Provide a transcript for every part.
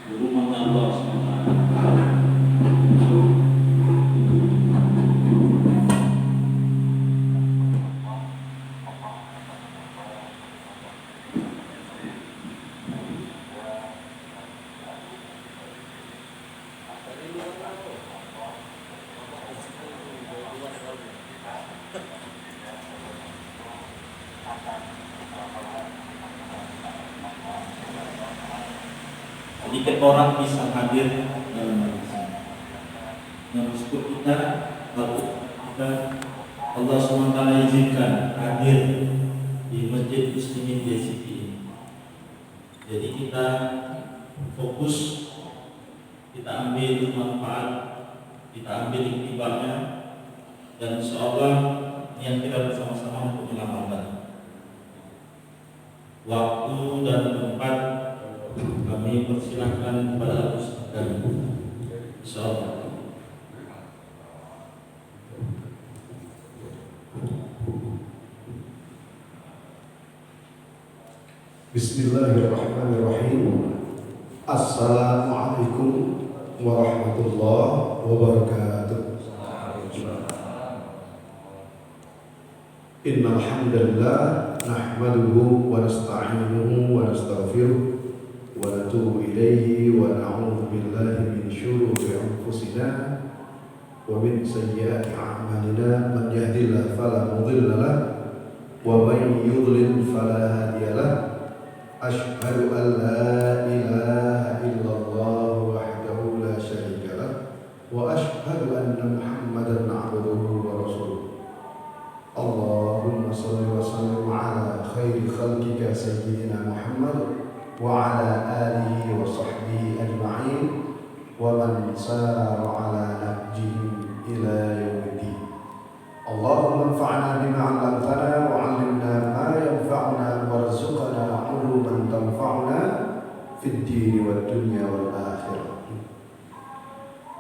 di rumahnya Allah SWT. Sedikit orang bisa hadir dalam majelis. Yang bersyukur kita Allah SWT izinkan hadir di Masjid Muslimin JCP ini. Jadi kita fokus, kita ambil manfaat, kita ambil iktibarnya, dan insyaallah niat kita bersama-sama untuk menyelamatkan. Waktu dan tempat kami persilahkan kepada Ustaz kami. Insyaallah. Bismillahirrahmanirrahim. Assalamualaikum warahmatullahi wabarakatuh. Innal hamdalillah nahmaduhu wa nasta'inuhu wa nastaghfiruh wa natubu ilayhi wa na'udzu billahi min shururi anfusina wa min sayyiati a'malina. Man yahdihillahu fala mudilla lahu wa man yudlil fala hadiya lahu. Asyhadu an la ilaha illallah wahdahu la syarika lah wa asyhadu anna Muhammadan 'abduhu wa rasuluh. Allahumma shalli wa sallim ala khairi khalqika sayyidina Muhammad wa ala alihi wa sahbihi ajma'in wa man sara ala nahjihim ila yaumiddin. Allahumma anfa'na bima 'allamtana wa 'allimna ma yanfa'una warzuqna 'uluman tanfa'una fid din wad dunya wal akhirah.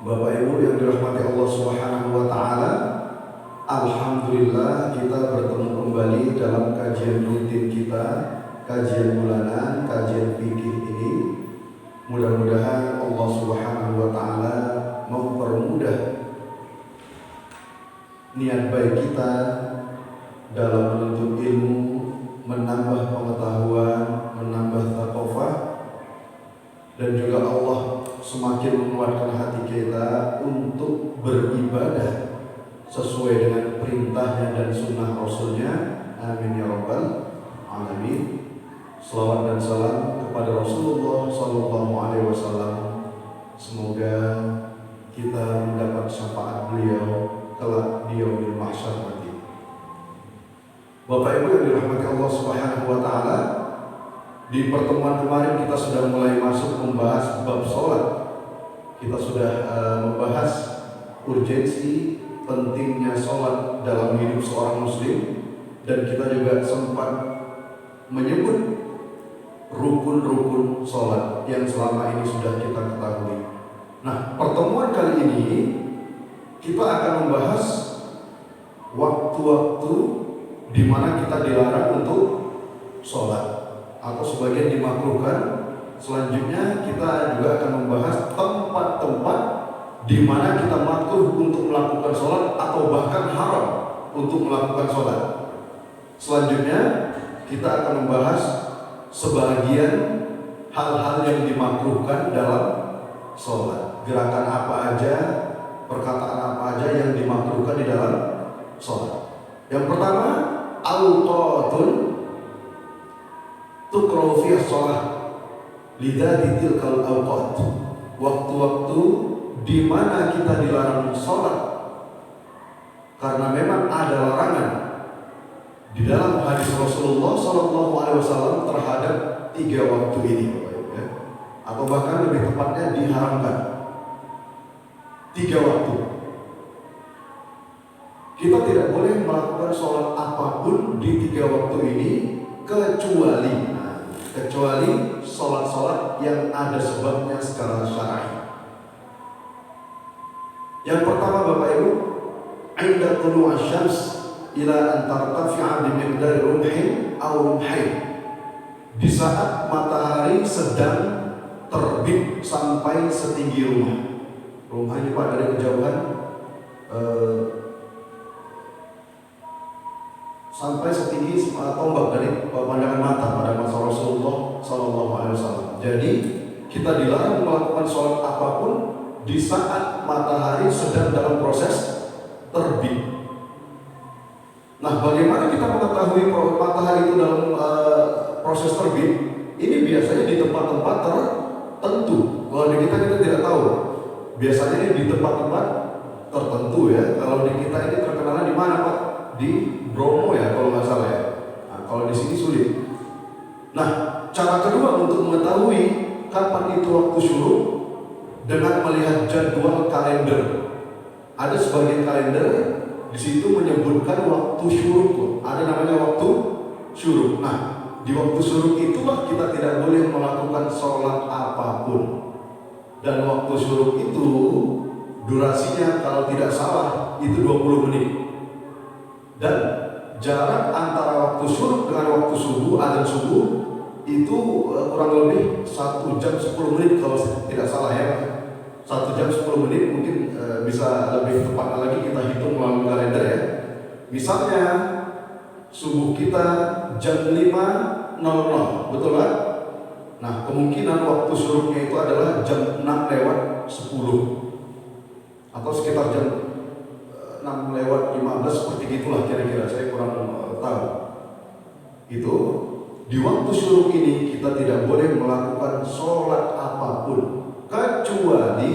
Bapak Ibu yang dirahmati Allah Subhanahu wa taala, alhamdulillah kita bertemu kembali dalam kajian rutin kita, kajian bulanan, kajian fikih ini. Mudah-mudahan Allah Subhanahu wa taala mempermudah niat baik kita dalam menuntut ilmu, menambah pengetahuan, menambah taqwah, dan juga Allah semakin menguatkan hati kita untuk beribadah sesuai dengan perintahnya dan sunnah Rasulnya. Amin ya rabbal alamin. Salawat dan salam kepada Rasulullah Sallallahu Alaihi Wasallam. Semoga kita mendapat syafaat beliau kelak di yaumil mahsyar nanti. Bapak Ibu yang dirahmati Allah Subhanahu wa taala, di pertemuan kemarin kita sudah mulai masuk membahas bab salat. Kita sudah membahas urgensi pentingnya salat dalam hidup seorang muslim, dan kita juga sempat menyebut rukun-rukun salat yang selama ini sudah kita ketahui. Nah, pertemuan kali ini kita akan membahas waktu-waktu di mana kita dilarang untuk sholat atau sebagian dimakruhkan. Selanjutnya kita juga akan membahas tempat-tempat di mana kita makruh untuk melakukan sholat atau bahkan haram untuk melakukan sholat. Selanjutnya kita akan membahas sebagian hal-hal yang dimakruhkan dalam sholat. Gerakan apa aja, perkataan apa aja yang dimakruhkan di dalam sholat. Yang pertama, awqatun tukrahu fiha shalah lidzati tilkal awqat. Waktu-waktu di mana kita dilarang sholat karena memang ada larangan di dalam hadis Rasulullah Sallallahu Alaihi Wasallam terhadap 3 waktu ini, ya. Atau bahkan lebih tepatnya diharamkan 3 waktu. Kita tidak boleh melakukan sholat apapun di 3 waktu ini kecuali sholat-sholat yang ada sebabnya secara syar'i. Yang pertama Bapak Ibu, inda tulu'i syams ila an tartafi'a bi miqdari rumhin aw rumhain. Di saat matahari sedang terbit sampai setinggi rumah. Rumah ini Pak dari kejauhan sampai setinggi tombak dari pandangan mata pada masa Rasulullah SAW. Jadi kita dilarang melakukan sholat apapun di saat matahari sedang dalam proses terbit. Nah, bagaimana kita mengetahui matahari itu dalam proses terbit? Ini biasanya di tempat-tempat tertentu. Kalau di kita tidak tahu. Biasanya ini di tempat-tempat tertentu ya. Kalau di kita ini terkenalnya di mana Pak? Di Bromo ya kalau nggak salah ya. Nah, kalau di sini sulit. Nah, cara kedua untuk mengetahui kapan itu waktu syuruk dengan melihat jadwal kalender. Ada sebagian kalender di situ menyebutkan waktu syuruk. Ada namanya waktu syuruk. Nah, di waktu syuruk itulah kita tidak boleh melakukan sholat apapun. Dan waktu syuruk itu durasinya kalau tidak salah itu 20 menit. Dan jarak antara waktu syuruk dengan waktu subuh, adzan subuh itu kurang lebih 1 jam 10 menit kalau tidak salah ya. 1 jam 10 menit mungkin bisa lebih tepat lagi kita hitung melalui kalender ya. Misalnya subuh kita jam 5.00, betul kan? Nah, kemungkinan waktu syuruknya itu adalah jam 6:10 atau sekitar jam 6:15 seperti itulah kira-kira, saya kurang tahu. Itu di waktu syuruk ini kita tidak boleh melakukan sholat apapun kecuali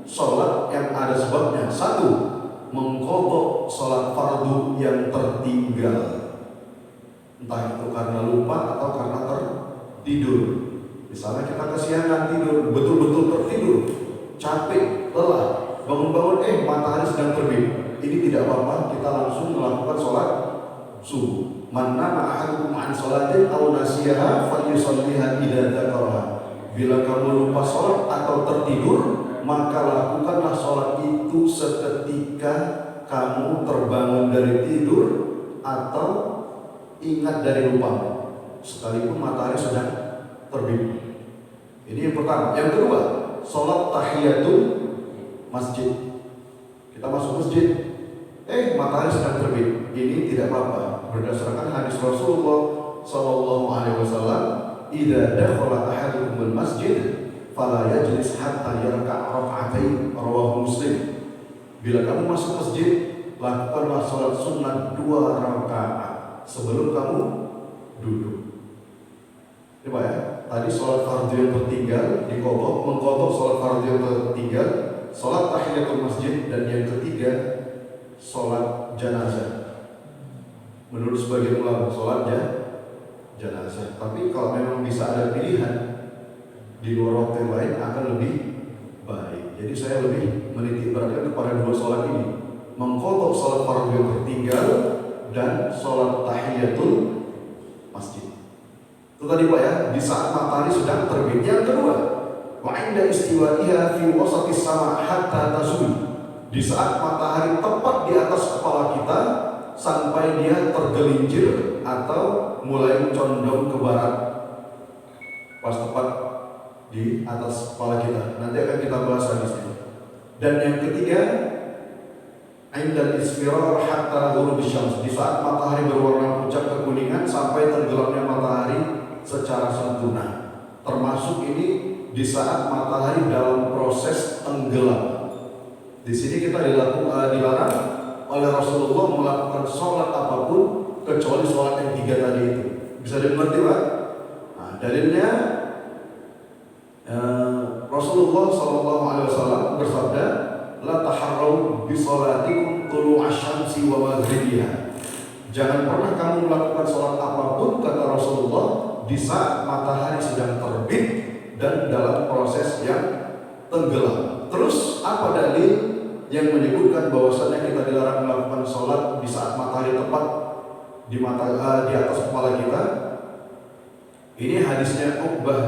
sholat yang ada sebabnya. 1. Mengqadha sholat fardu yang tertinggal, entah itu karena lupa atau karena tertidur. Misalnya kita kesiangan tidur, betul-betul tertidur, capek, lelah, bangun-bangun matahari sedang terbit. Ini tidak apa-apa, kita langsung melakukan sholat subuh. Man nama ahadukum an sholatin aw nasiyaha falyusalliha idza dzakaraha. Bila kamu lupa sholat atau tertidur, maka lakukanlah sholat itu seketika kamu terbangun dari tidur atau ingat dari lupa, sekalipun matahari sedang terbit. Ini yang pertama. Yang kedua, sholat tahiyatul masjid. Kita masuk masjid, matahari sedang terbit. Ini tidak apa-apa. Berdasarkan hadis Rasulullah SAW, "Idza dakhala ahadukumul masjid, fala yajlis hatta yarka' rak'atain." Rawahu Muslim. Bila kamu masuk masjid, lakukanlah sholat sunnah 2 rakaat sebelum kamu duduk. Coba ya. Tadi sholat fardu yang tertinggal diqadha, mengqadha sholat fardu yang tertinggal, sholat tahiyatul masjid, dan yang ketiga sholat jenazah. Menurut sebagian ulama sholat jenazah. Tapi kalau memang bisa ada pilihan di luar waktu lain akan lebih baik. Jadi saya lebih menitik beratkan kepada 2 sholat ini, mengqadha sholat fardu yang tertinggal dan sholat tahiyatul masjid. Itu tadi Pak ya, di saat matahari sedang terbit. Yang kedua, wa inda istiwaiha fi wasatis sama hatta tazul. Di saat matahari tepat di atas kepala kita sampai dia tergelincir atau mulai condong ke barat. Pas tepat di atas kepala kita. Nanti akan kita bahas hadis ini. Dan yang ketiga, indal isfirar hatta ghurubis syams. Di saat matahari berwarna pucat kekuningan sampai tenggelamnya matahari secara sempurna. Termasuk ini di saat matahari dalam proses tenggelam. Di sini kita dilarang oleh Rasulullah melakukan sholat apapun kecuali sholat yang 3 tadi itu. Bisa dimengerti Pak? Nah, dalilnya Rasulullah SAW bersabda, la taharrau bi sholatikum tulu'asy syamsi wa maghribiha. Jangan pernah kamu melakukan sholat apapun, kata Rasulullah, di saat matahari sedang terbit dan dalam proses yang tenggelam. Terus apa dalil yang menyebutkan bahwasannya kita dilarang melakukan sholat di saat matahari tepat di atas kepala kita? Ini hadisnya Uqbah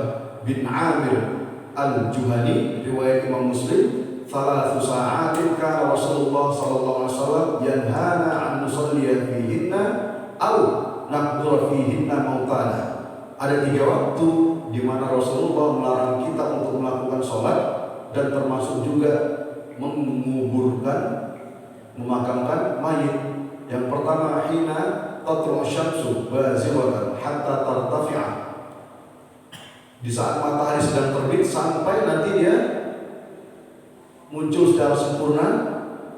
bin Amir al-Juhani, riwayat Imam Muslim. Thalathu sa'atin kana Rasulullah sallallahu alaihi wasallam yanhana an nusalliya fihinna aw naqbura fihinna mautana. Ada 3 waktu di mana Rasulullah melarang kita untuk melakukan sholat dan termasuk juga menguburkan, memakamkan mayit. Yang pertama, hina tatlu'u syamsu baziratan hatta tartafi'a, di saat matahari sedang terbit sampai nanti dia muncul secara sempurna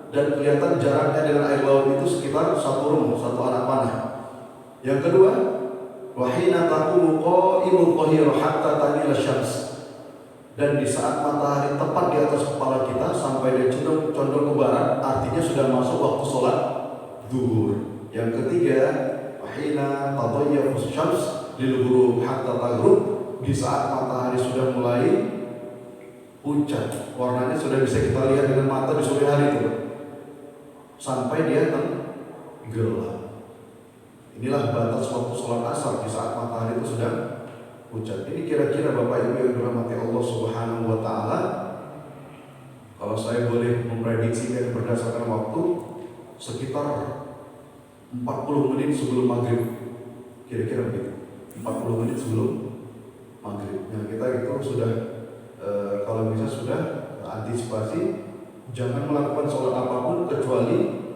dan kelihatan jaraknya dengan air laut itu sekitar 1 anak panah. Yang kedua, wahina taqumu qa'imul qahir hatta tamila syams, dan di saat matahari tepat di atas kepala kita sampai dia condong ke barat, artinya sudah masuk waktu sholat zuhur. Yang ketiga, wahina tadayyafus syams lil ghurub hatta taghrub, di saat matahari sudah mulai pucat, warnanya sudah bisa kita lihat dengan mata di sore hari itu, sampai dia tenggelam. Inilah batas waktu sholat asar di saat matahari itu sedang pucat. Ini kira-kira Bapak Ibu yang dirahmati Allah Subhanahu wa Ta'ala, kalau saya boleh memprediksikan berdasarkan waktu, sekitar 40 menit sebelum maghrib, kira-kira begitu. 40 menit sebelum maghrib. Yang kita itu sudah kalau bisa sudah antisipasi, jangan melakukan sholat apapun kecuali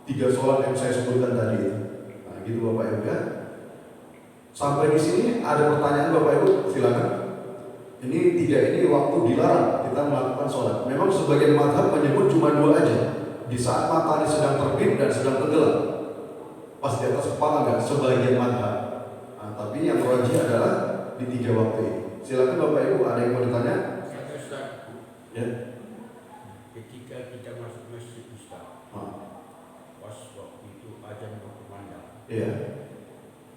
3 sholat yang saya sebutkan tadi itu. Nah, gitu Bapak Ibu ya. Sampai di sini ada pertanyaan Bapak Ibu, silakan. Ini 3 ini waktu dilarang kita melakukan sholat. Memang sebagian mazhab menyebut cuma 2 aja, di saat matahari sedang terbit dan sedang tenggelam, pas di atas kepala, enggak sebagian mazhab. Nah, tapi yang rajih adalah di 3 waktu ini. Silakan Bapak Ibu, ada yang mau ditanya? Ya. Ketika kita masuk masjid Ustaz, pas waktu itu azan berkumandang, Iya.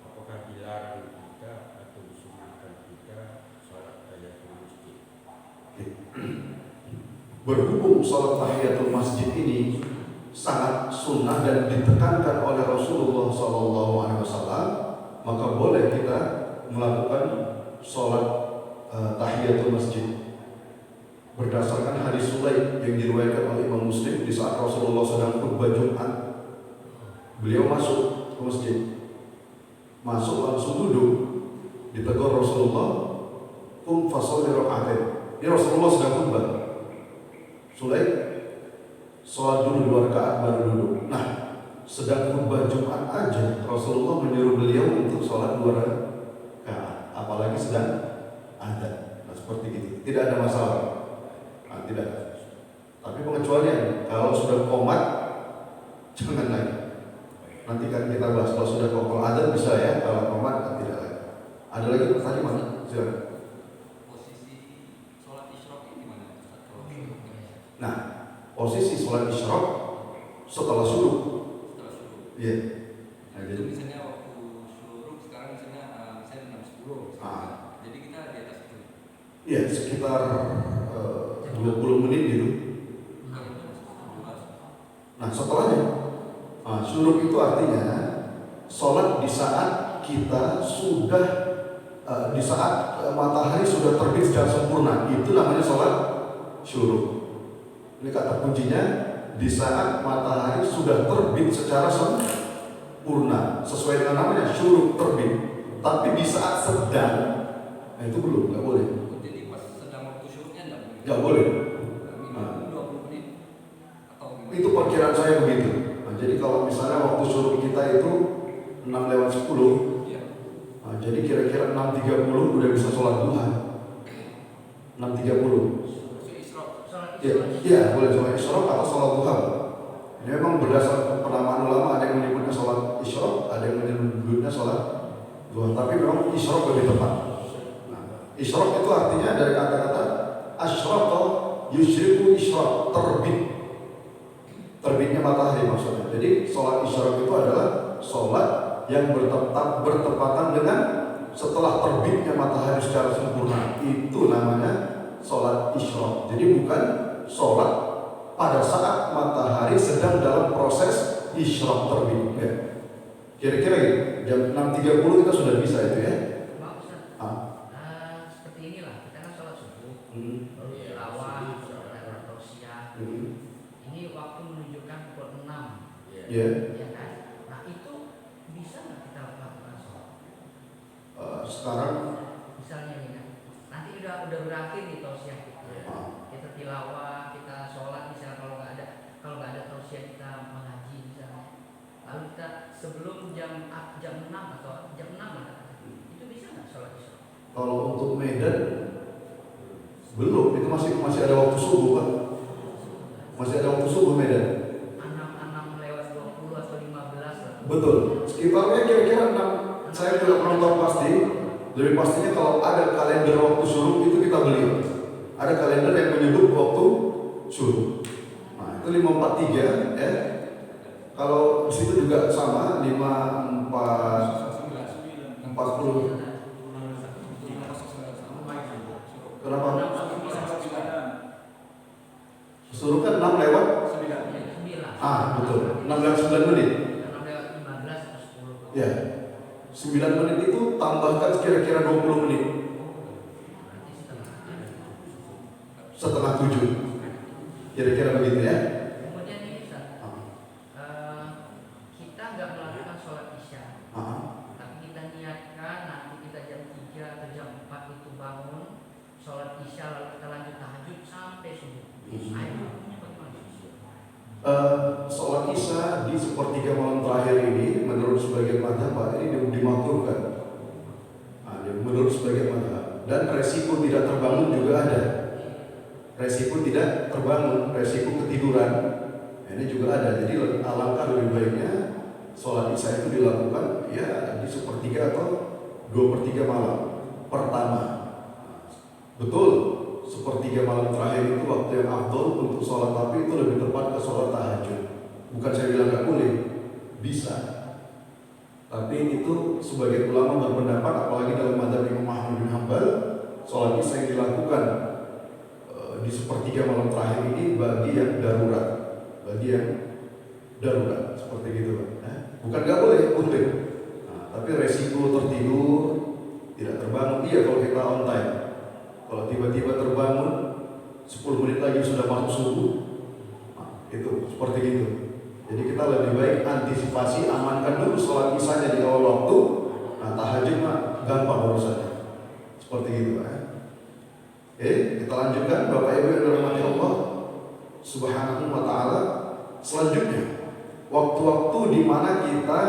apakah dilarang kita atau disunahkan kita salat tahiyatul masjid? Berhubung salat tahiyatul masjid ini sangat sunnah dan ditekankan oleh Rasulullah SAW, maka boleh kita melakukan salat tahiyatul masjid berdasarkan hadis Sulaim yang diriwayatkan oleh Imam Muslim. Di saat Rasulullah sedang khutbah Jumat, beliau masuk ke masjid, masuk langsung duduk, ditegur Rasulullah, "Qum fasholli raka'atain." Ini Rasulullah sedang khutbah, Sulaim sholat dulu 2 rakaat baru duduk. Nah, sedang khutbah Jumat aja Rasulullah menyuruh beliau untuk sholat 2 rakaat, apalagi sedang ada. Nah, seperti itu, tidak ada masalah. Nah, tidak. Tapi pengecualian, kalau sudah qomat jangan lagi. Nanti kan kita bahas, kalau sudah qomat ada bisa ya, kalau qomat tidak lagi. Ada lagi tadi mana? Silakan. Posisi sholat isyraq ini mana? Nah, posisi sholat isyraq setelah syuruk. Setelah syuruk. Iya. Nah, Itu jadi misalnya waktu syuruk sekarang misalnya misalnya 6.10. Jadi kita di atas itu. iya sekitar 20 menit gitu. Nah, setelahnya, syuruk itu artinya sholat di saat kita sudah di saat matahari sudah terbit secara sempurna, itu namanya sholat syuruk. Ini kata kuncinya, di saat matahari sudah terbit secara sempurna, sesuai dengan namanya syuruk, terbit. Tapi di saat sedang, nah itu belum, nggak boleh. Jadi pas sedang waktu syuruknya enggak boleh. Nggak boleh. Minimum 20 menit atau gimana? Itu perkiraan saya begitu. Nah, jadi kalau misalnya waktu syuruk kita itu 6:10, Iya. nah, jadi kira-kira 6:30 udah bisa sholat duha. 6:30. Iya, boleh sholat isyraq atau sholat duha. Ini memang berdasarkan penamaan ulama, ada yang menyebutnya sholat isyraq, ada yang menyebutnya sholat duha. Tapi memang isyraq lebih tepat. Nah, isyraq itu artinya dari kata-kata asyraqa yusyriku isyraq, terbit. Terbitnya matahari maksudnya. Jadi sholat isyraq itu adalah sholat yang bertepatan dengan setelah terbitnya matahari secara sempurna. Itu namanya sholat isyraq. Jadi bukan sholat pada saat matahari sedang dalam proses isyraq terbit ya. Kira-kira gitu, jam 6:30 kita sudah bisa itu ya. Pak Ustaz, seperti inilah kita kan sholat subuh, lalu tilawah, atau siang. Ini waktu menunjukkan pukul 6, Ya. ya kan? Nah itu bisa nggak kita lakukan sholat? Sekarang misalnya nih kan, nanti udah berakhir nih tausiah kita tilawah, kita sholat misalnya, kalau nggak ada tausiah kita mengaji misalnya, lalu kita sebelum jam 6 atau jam 6 lah, itu bisa nggak sholat isya? Kalau untuk Medan belum, itu masih ada waktu subuh Pak. Masih ada waktu subuh Medan. 6 lewat 20 atau 15 lah. Betul. Sekitarnya kira-kira 6. Saya tidak pernah tahu pasti. Lebih pastinya kalau ada kalender waktu suruh itu kita beli. Ada kalender yang menyebut waktu suruh. Nah, itu 543 ya. Kalau di situ juga sama 5440. Kenapa? Suruh kan 6 lewat 9. Betul. 6 lewat 9 menit. 6 lewat 15 atau 10. Ya. 9 menit itu tambahkan kira-kira 20 menit. Setengah 7. Kira-kira begitu ya. Kemudian ini Ustaz, kita nggak melakukan sholat isya, tapi kita niatkan nanti kita jam 3 atau jam 4 itu bangun sholat isya, lalu kita lanjut tahajud sampai subuh. Hukumnya bagaimana? Sholat isya di sepertiga malam terakhir ini menurut sebagian mazhab ini dimakruhkan. Menurut sebagian mazhab, dan resiko tidak terbangun juga ada. Resiko tidak terbangun, resiko ketiduran, ini juga ada. Jadi alangkah lebih baiknya sholat isya itu dilakukan ya di sepertiga atau 2/3 malam pertama. Betul, sepertiga malam terakhir itu waktu yang afdol untuk sholat, tapi itu lebih tepat ke sholat tahajud. Bukan saya bilang nggak boleh, bisa. Tapi itu sebagian ulama berpendapat, apalagi dalam mazhab Imam Ahmad bin Hanbal, sholat isya yang dilakukan di sepertiga malam terakhir ini bagi yang darurat, seperti gitu Pak. Bukan nggak boleh, boleh. Tapi resiko tertidur, tidak terbangun. Iya kalau kita on time. Kalau tiba-tiba terbangun 10 menit lagi sudah masuk subuh, itu seperti gitu. Jadi kita lebih baik antisipasi, amankan dulu sholat isyanya di awal waktu. Tahajud mah gampang urusannya. Seperti gitu Pak. Kita lanjutkan Bapak Ibu yang dirahmati Allah Subhanahu wa taala. Selanjutnya, waktu-waktu di mana kita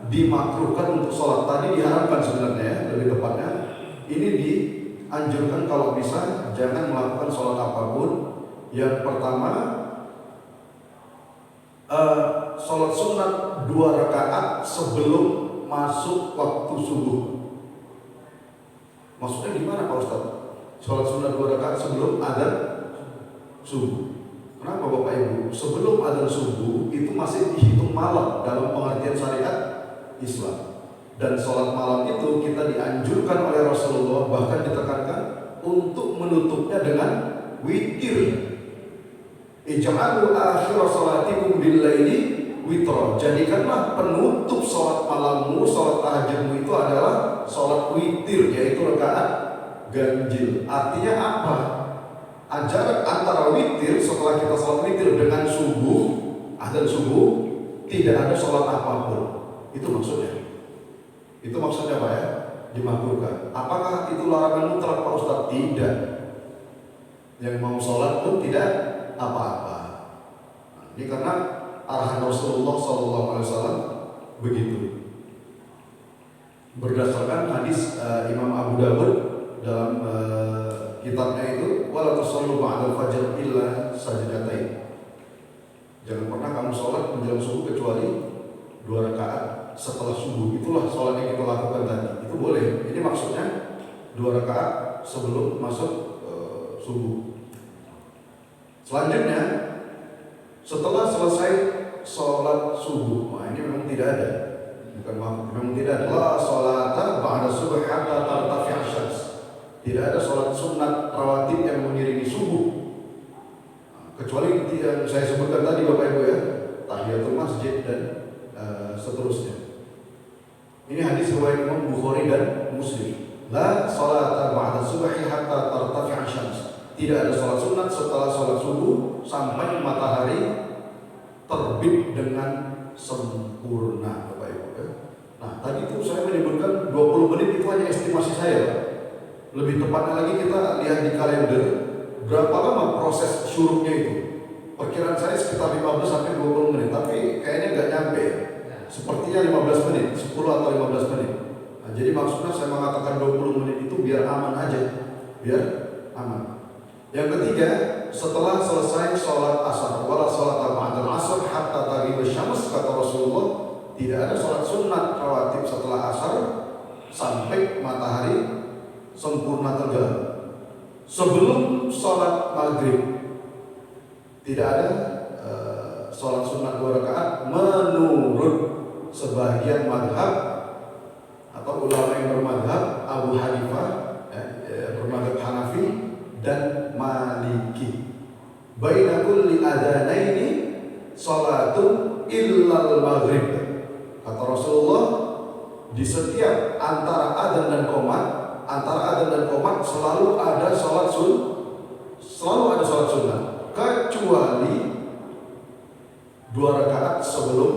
dimakruhkan untuk sholat. Tadi diharapkan sebenarnya, lebih tepatnya ini dianjurkan kalau bisa jangan melakukan sholat apapun. Yang pertama, sholat sunat 2 rakaat sebelum masuk waktu subuh. Maksudnya gimana Pak Ustaz? Sholat sunat 2 rakaat sebelum adzan subuh. Kenapa Bapak Ibu? Sebelum adzan subuh itu masih dihitung malam dalam pengertian syariat Islam. Dan sholat malam itu kita dianjurkan oleh Rasulullah, bahkan ditekankan untuk menutupnya dengan witir. Ij'alu akhir sholatikum bil-laili witra. Jadikanlah penutup sholat malammu, sholat tahajudmu itu adalah sholat witir, yaitu rakaat ganjil. Artinya apa? Jarak antara witir, setelah kita sholat witir dengan subuh, adzan subuh, tidak ada sholat apapun. Itu maksudnya. Itu maksudnya Pak ya, dimakruhkan. Apakah itu larangan mutlak Pak Ustaz? Tidak. Yang mau sholat pun tidak apa-apa. Ini karena arahan Rasulullah SAW begitu. Berdasarkan hadis Imam Abu Dawud dalam kitabnya itu, wala tusallu ba'dal fajr illa sajdatain. Jangan pernah kamu sholat menjelang subuh kecuali 2 rakaat setelah subuh. Itulah sholat yang kita lakukan tadi. Itu boleh. Ini maksudnya 2 rakaat sebelum masuk subuh. Selanjutnya, setelah selesai sholat subuh, ini memang tidak ada. Memang tidak ada. La sholata ba'da subuh hatta tartafi'a syams. Tidak ada sholat sunat rawatib yang mengiringi subuh, kecuali yang saya sebutkan tadi Bapak Ibu ya, tahiyatul masjid dan seterusnya. Ini hadis riwayat Imam Bukhari dan Muslim. La sholata ba'da subhi hatta tartafi'a syams. Tidak ada sholat sunat setelah sholat subuh sampai matahari terbit dengan sempurna Bapak Ibu ya. Nah tadi itu saya menyebutkan 20 menit itu hanya estimasi saya Pak. Lebih tepatnya lagi kita lihat di kalender berapa lama proses syuruknya itu. Perkiraan saya sekitar 15 sampai 20 menit, tapi kayaknya nggak nyampe. Sepertinya 15 menit, 10 atau 15 menit. Nah, jadi maksudnya saya mengatakan 20 menit itu biar aman aja, biar aman. Yang ketiga, setelah selesai sholat asar, wala sholat ba'dal asar hatta taghrib syams, kata Rasulullah, tidak ada sholat sunat rawatib setelah asar sampai matahari sempurna tergelam. Sebelum sholat maghrib tidak ada sholat sunat 2 rakaat menurut sebagian madhab atau ulama yang bermadhab Abu Hanifah, bermadhab Hanafi dan Maliki. Baina kulli adzanaini sholatun illal maghrib. Kata Rasulullah, di setiap antara adzan dan qomat selalu ada sholat sunnah, kecuali 2 rakaat sebelum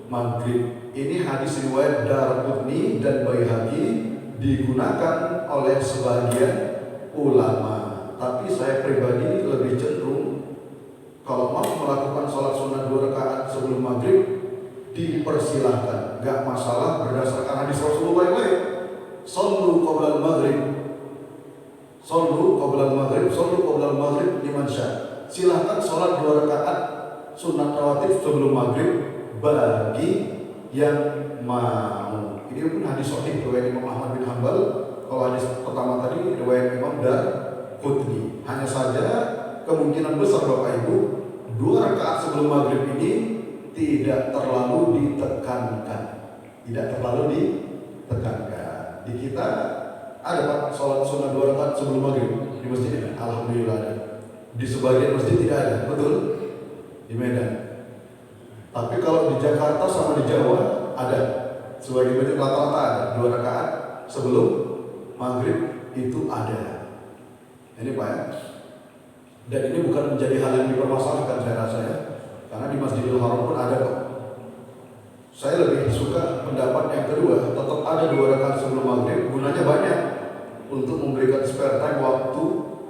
maghrib. Ini hadis riwayat Daraqutni dan Baihaqi, digunakan oleh sebagian ulama. Tapi saya pribadi lebih cenderung kalau mau melakukan sholat sunnah 2 rakaat sebelum maghrib dipersilahkan, gak masalah berdasarkan hadis Rasulullah yang lain. Sallu qabla al-maghrib, sallu qabla al-maghrib liman syaa. Silahkan sholat 2 rakaat sunat rawatib sebelum maghrib bagi yang mau. Ini pun hadis sahih riwayat Imam Ahmad bin Hanbal. Kalau hadis pertama tadi riwayat Imam Daraqutni. Hanya saja kemungkinan besar Bapak Ibu 2 rakaat sebelum maghrib ini tidak terlalu ditekankan. Di kita ada Pak sholat sunnah 2 rakaat sebelum maghrib di masjid ini. Alhamdulillah ada. Di sebagian masjid tidak ada, betul? Di Medan. Tapi kalau di Jakarta sama di Jawa ada. Sebagian masjid rata-rata ada 2 rakaat sebelum maghrib itu ada. Ini Pak ya. Dan ini bukan menjadi hal yang dipermasalahkan saya rasa ya. Karena di Masjidil Haram pun ada Pak. Saya lebih suka pendapat yang kedua, tetap ada 2 rakaat sebelum maghrib, gunanya banyak untuk memberikan spare time waktu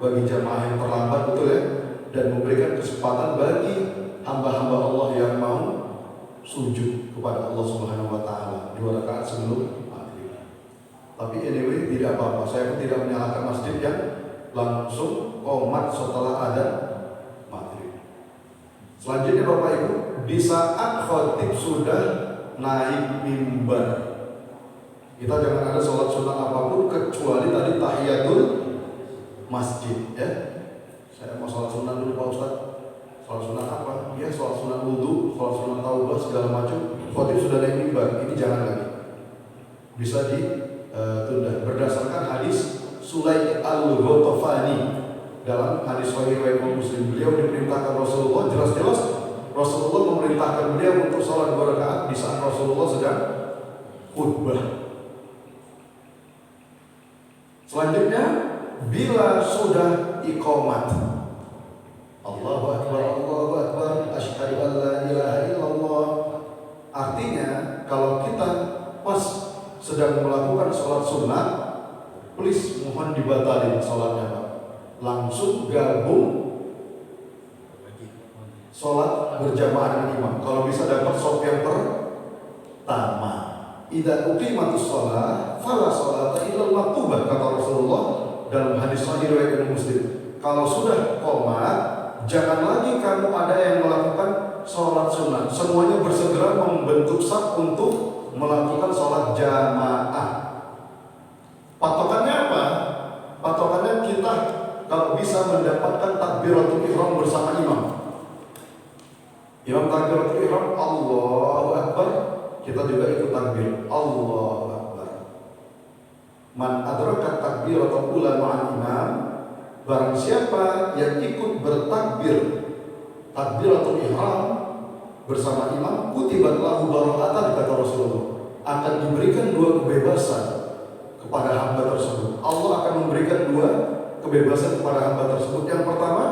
bagi jamaah yang terlambat, betul ya, dan memberikan kesempatan bagi hamba-hamba Allah yang mau sujud kepada Allah Subhanahu wa taala 2 rakaat sebelum maghrib. Tapi anyway tidak apa-apa, saya pun tidak menyalahkan masjid yang langsung qomat setelah adzan maghrib. Selanjutnya Bapak Ibu, di saat khatib sudah naik mimbar, kita jangan ada sholat sunat apapun kecuali tadi tahiyatul masjid ya. Saya mau sholat sunat dulu Pak Ustaz. Sholat sunat apa? Ya sholat sunat wudhu, sholat sunat taubah segala macam. Khatib sudah naik mimbar, ini jangan lagi. Bisa ditunda berdasarkan hadis Sulaik al-Ghatafani dalam hadis sahih riwayat Muslim. Beliau diperintahkan Rasulullah, jelas-jelas Rasulullah memerintahkan beliau untuk sholat 2 rakaat di saat Rasulullah sedang khutbah. Selanjutnya, bila sudah iqamat, Allahu Akbar, asyhadu an la ilaha illallah. Artinya, kalau kita pas sedang melakukan sholat sunnah, please mohon dibatalin sholatnya Pak. Langsung gabung sholat berjamaah dengan imam. Kalau bisa dapat sop yang pertama. Idza uqimatus shalah fala sholata illa maktubah, kata Rasulullah dalam hadis sahih riwayat Muslim. Kalau sudah qomat, jangan lagi kamu ada yang melakukan sholat sunnah. Semuanya bersegera membentuk saf untuk melakukan sholat jamaah. Patokannya apa? Patokannya kita kalau bisa mendapatkan takbiratul ihram bersama imam. Imam takbiratul ihram Allahu Akbar, kita juga ikut takbir Allahu Akbar. Man adraka takbiratul ula ma'al imam, barang siapa yang ikut bertakbir takbiratul ihram bersama imam, kutibat lahu barokatan, kata Rasulullah, akan diberikan 2 kebebasan kepada hamba tersebut. Allah akan memberikan 2 kebebasan kepada hamba tersebut. Yang pertama,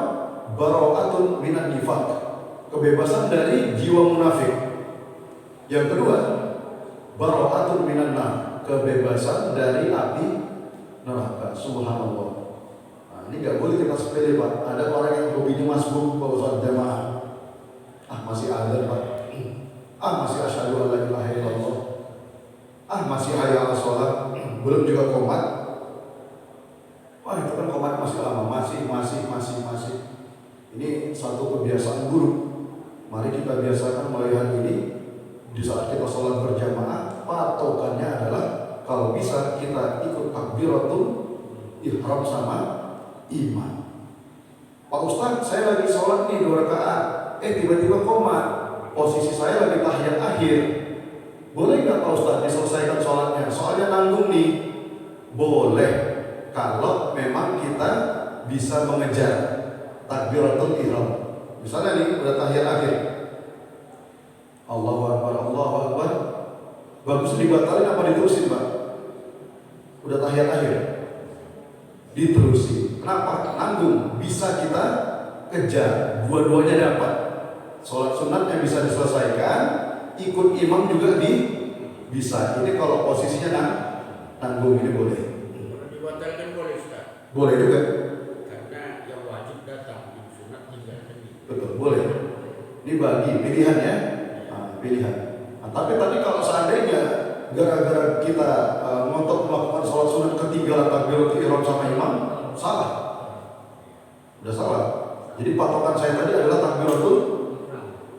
barokatun minan nifaq, kebebasan dari jiwa munafik. Yang kedua, bara'atun minan nar, kebebasan dari api neraka. Subhanallah. Nah, ini nggak boleh kita sepele Pak. Ada orang yang hobinya masbuk kalau sholat jamaah. Masih ada Pak. Masih asyhadu an la ilaha illallah. Masih hayya 'alas sholat. Belum juga qomat. Wah itu kan qomat masih lama. Masih. Ini satu kebiasaan buruk. Mari kita biasakan mulai hari ini. Di saat kita sholat berjamaah, patokannya adalah kalau bisa kita ikut takbiratul ihram sama imam. Pak Ustadz, saya lagi sholat nih 2 rakaat, tiba-tiba qomat, posisi saya lagi tahiyat akhir. Boleh nggak Pak Ustadz diselesaikan sholatnya? Soalnya nanggung nih. Boleh, kalau memang kita bisa mengejar takbiratul ihram. Misalnya nih udah tahiyat akhir, Allahu Akbar, Allahu Akbar. Bagus dibatalin apa diterusin Pak? Udah tahiyat akhir, diterusin. Kenapa? Nanggung. Bisa kita kejar, dua-duanya dapat. Sholat sunatnya bisa diselesaikan, ikut imam juga bisa. Ini kalau posisinya nanggung, ini boleh. Kalau dibatalkan boleh Ustaz. Boleh juga. Karena yang wajib datang, yang sunat tinggalkan. Betul, boleh. Ini bagi pilihan ya. Pilihan. Tapi tadi kalau seandainya gara-gara kita ngotot melakukan sholat sunat ketinggalan takbiratul ihram sama imam, salah. Udah salah. Jadi patokan saya tadi adalah takbiratul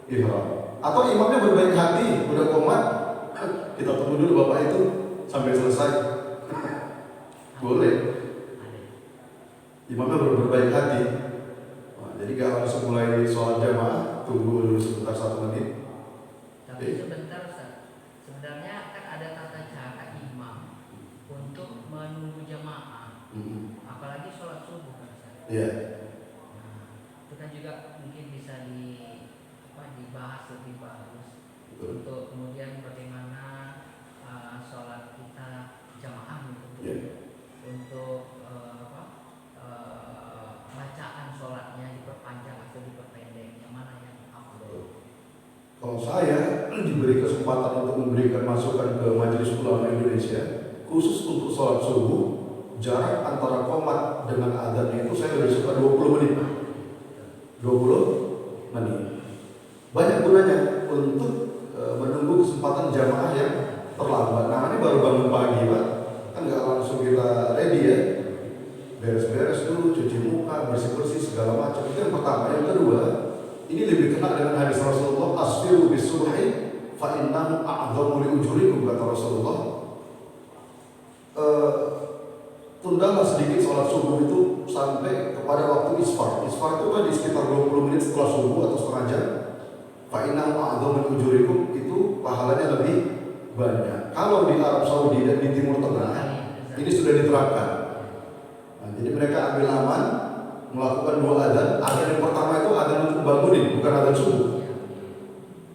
ihram. Atau imamnya berbaik hati, udah qomat, kita tunggu dulu bapak itu sampai selesai. Boleh. Imamnya berbaik hati. Jadi gak langsung mulai sholat jamaah, tunggu dulu sebentar 1 menit. Tapi sebentar Ustaz, sebenarnya kan ada tata cara imam untuk menunggu jamaah, apalagi sholat subuh kan Ustaz. Iya. Nah, itu kan juga mungkin bisa dibahas lebih bagus. Betul. Untuk kemudian bagaimana sholat kita jamaah Iya. untuk bacaan sholatnya diperpanjang atau diperpendek, yang mana yang afdol? Kalau saya diberi kesempatan untuk memberikan masukan ke Majelis Ulama Indonesia, khusus untuk sholat subuh, jarak antara qomat dengan adzan itu saya lebih suka 20 menit. 20 menit. Banyak gunanya untuk menunggu kesempatan jamaah yang terlambat. Namanya baru bangun pagi Pak, kan nggak langsung kita ready ya. Beres-beres dulu, cuci muka, bersih-bersih segala macam. Itu yang pertama. Yang kedua, ini lebih kena dengan hadis Rasulullah, asfiru bis-subhi fa innahu a'dhamu li ujurikum, kata Rasulullah. Tundalah sedikit sholat subuh itu sampai kepada waktu isfar. Isfar itu kan di sekitar 20 menit setelah subuh atau setengah jam. Fa innahu a'dhamu li ujurikum, itu pahalanya lebih banyak. Kalau di Arab Saudi dan di Timur Tengah ini sudah diterapkan. Jadi mereka ambil aman, melakukan 2 adzan. Adzan yang pertama itu adzan untuk bangunin, bukan adzan subuh.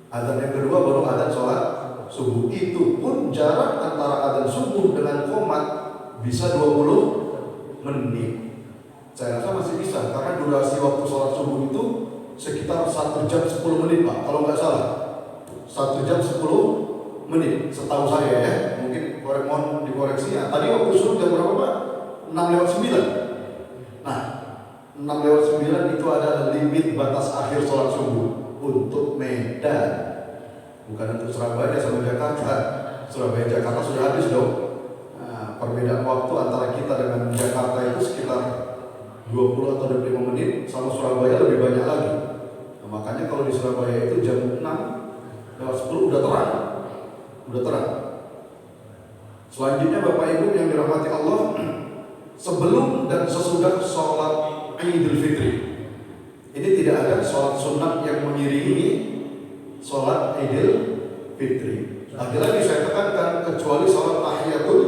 Adzan yang kedua baru adzan sholat subuh. Itu pun jarak antara adzan subuh dengan qomat bisa 20 menit. Saya rasa masih bisa, karena durasi waktu sholat subuh itu sekitar 1 jam 10 menit Pak, kalau nggak salah. 1 jam 10 menit, setahu saya ya. Mungkin mohon dikoreksi ya. Tadi waktu subuh jam berapa Pak? 6:09. Nah, 6:09 itu adalah limit batas akhir sholat subuh untuk Medan, bukan untuk Surabaya sama Jakarta. Surabaya Jakarta sudah habis dong. Nah, perbedaan waktu antara kita dengan Jakarta itu sekitar 20 atau 25 menit, sama Surabaya lebih banyak lagi. Nah, makanya kalau di Surabaya itu jam 6:10 udah terang. Selanjutnya Bapak Ibu yang dirahmati Allah, sebelum dan sesudah sholat Idul Fitri, ini tidak ada sholat sunat yang mengiringi sholat Idul Fitri. Lagi-lagi saya tekankan, kecuali sholat tahiyatul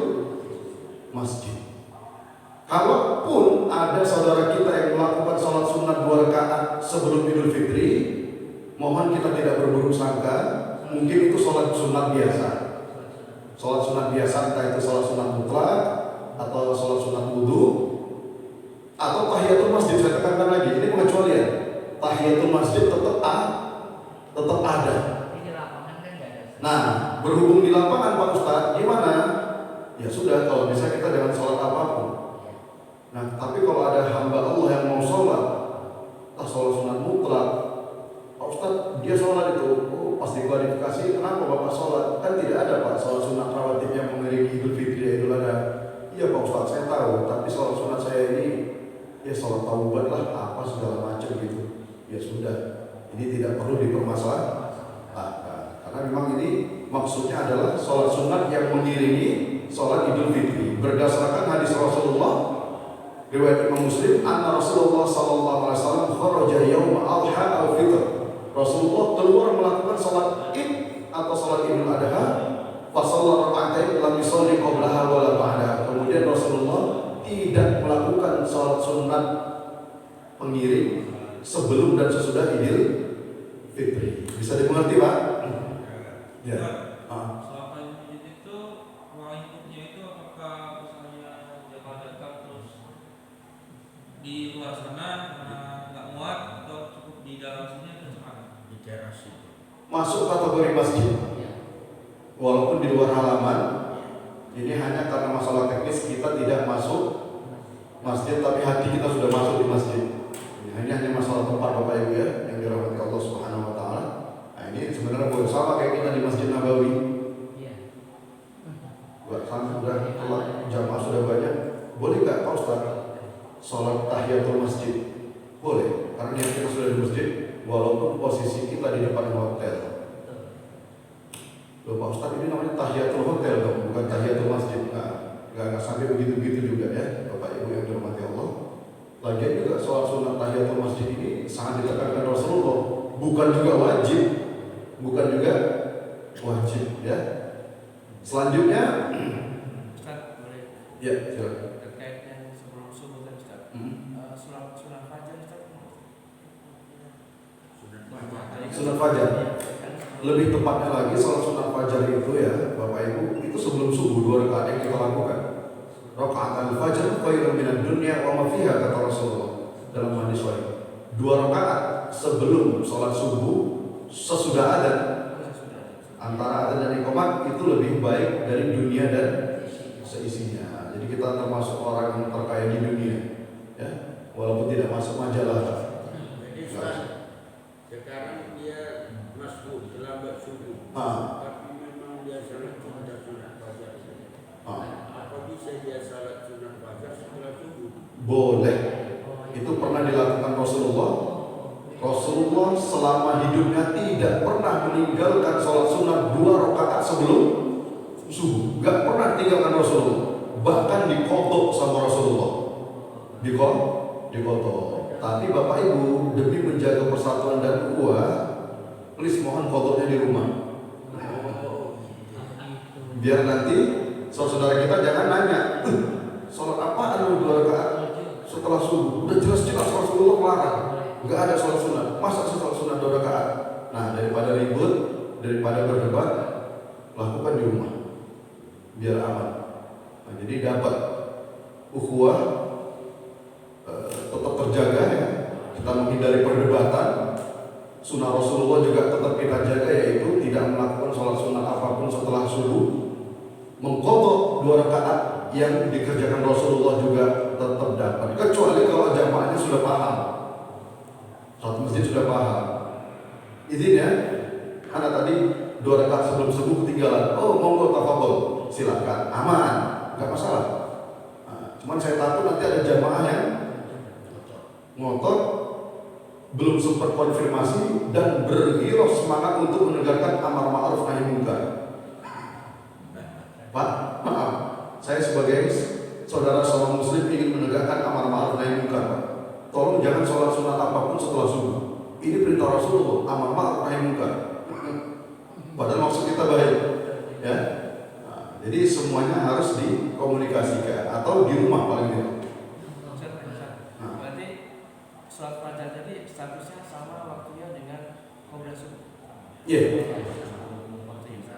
masjid. Kalaupun ada saudara kita yang melakukan sholat sunat 2 rakaat sebelum Idul Fitri, mohon kita tidak berburuk sangka, mungkin itu sholat sunat biasa. Sholat sunat biasa, entah itu sholat sunat mutlak atau sholat sunat wudhu atau tahiyatul masjid. Saya tekankan lagi, ini pengecualian. Tahiyatul masjid tetap ada. Di lapangan kan nggak ada. Nah, berhubung di lapangan Pak Ustadz, gimana? ya sudah, kalau bisa kita jangan sholat apapun. Nah, tapi kalau ada hamba Allah yang mau sholat, sholat sunat mutlak, Pak Ustadz dia sholat itu, pas diklarifikasi, kenapa Bapak sholat? Kan tidak ada Pak sholat sunat rawatib yang mengiringi Idul Fitri, Idul Adha. Iya Pak Ustadz, saya tahu, tapi sholat sunat saya ini ya sholat taubat lah, apa segala macam gitu. Ya sudah, ini tidak perlu dipermasalahkan. Karena memang ini maksudnya adalah sholat sunat yang mengiringi sholat Idul Fitri. Berdasarkan hadis Rasulullah riwayat Imam Muslim, anna Rasulullah sallallahu alaihi wasallam kharaja yaum al-adha al-fitr. Rasulullah keluar melakukan sholat Id atau sholat Idul Adha. Fa shalla raka'atain lam yusalli qablaha wa la ba'daha. Kemudian Rasulullah tidak melakukan sholat sunat pengiring sebelum dan sesudah Idul Fitri. Bisa dimengerti Pak? Ya. Selama ini itu uang inputnya itu apakah misalnya jamaah datang terus di luar sana nggak muat atau cukup di dalam sini atau gimana? Di teras itu. Masuk kategori masjid. Walaupun di luar halaman, ini hanya karena masalah teknis kita tidak masuk masjid, tapi hati kita sudah masuk di masjid. Ini hanya masalah tempat Bapak Ibu ya, yang dirahmati Allah Subhanahu Wa Taala. Nah ini sebenarnya boleh sama kayak kita di Masjid Nabawi. Buat sama sudah telat, jamaah sudah banyak. Boleh nggak Pak Ustaz sholat tahiyatul masjid? Boleh, karena kita sudah di masjid, walaupun posisi kita di depan hotel. Loh Pak Ustaz, ini namanya tahiyatul hotel dong, bukan tahiyatul masjid. Nggak sampai begitu-begitu juga ya Bapak Ibu yang dirahmati Allah. Lagian juga sholat sunat tahiyatul masjid ini sangat ditekankan Rasulullah, bukan juga wajib, ya. Selanjutnya, Ustaz boleh ya silakan. terkait yang sebelum subuh kan Ustaz. Sunat fajar Ustaz. Sunat fajar. Lebih tepatnya lagi sholat sunat fajar itu ya Bapak Ibu, itu sebelum subuh 2 rakaat yang kita lakukan. Rakaat al-fajr khairun minad dunya wa ma fiha, kata Rasulullah dalam hadis sahih. 2 rakaat sebelum sholat subuh, sesudah adzan, antara adzan dan iqamah itu lebih baik dari dunia dan seisinya. Jadi kita termasuk orang yang terkaya di dunia, ya, walaupun tidak masuk majalah. Jadi sekarang dia masuk terlambat subuh, tapi memang dia salat sunat fajar. Apa bisa dia salat sunat fajar setelah subuh? Boleh. Itu pernah dilakukan Rasulullah. Rasulullah selama hidupnya tidak pernah meninggalkan sholat sunat 2 rakaat sebelum subuh. Gak pernah tinggalkan Rasulullah. Bahkan dikodok sama Rasulullah. Dikodok. Tapi Bapak Ibu, demi menjaga persatuan dan ukhuwah, please mohon kodoknya di rumah. Biar nanti saudara kita jangan nanya, sholat apaan 2 rakaat setelah subuh? Udah jelas-jelas Rasulullah melarang. Enggak ada sholat sunat. Masa sholat sunat 2 rakaat? Nah, daripada ribut, daripada berdebat, lakukan di rumah. Biar aman. Nah, jadi dapat ukhuwah, tetap terjaga ya. Kita menghindari perdebatan. Sunnah Rasulullah juga tetap kita jaga, yaitu tidak melakukan sholat sunat apapun setelah subuh. Mengqadha 2 rakaat yang dikerjakan Rasulullah juga tetap dapat, kecuali kalau jamaahnya sudah paham. Satu masjid sudah paham. Izin ya, karena tadi 2 rakaat sebelum subuh ketinggalan. Oh, monggo tafadhol, silakan, aman, nggak masalah. Nah, cuman saya takut nanti ada jamaah yang ngotot, belum sempat konfirmasi dan bergiros semangat untuk menegakkan amar ma'ruf nahi munkar. Pak, maaf, saya sebagai saudara seorang muslim ingin menegakkan amar ma'ruf nahi munkar, Pak. Tolong jangan sholat sunat apapun setelah subuh. Ini perintah Rasulullah, amar ma'ruf nahi munkar. Padahal maksud kita baik, ya. Nah, jadi semuanya harus dikomunikasikan atau di rumah paling tidak. Berarti sholat fajar tadi statusnya sama waktunya dengan qobliyah subuh. Iya.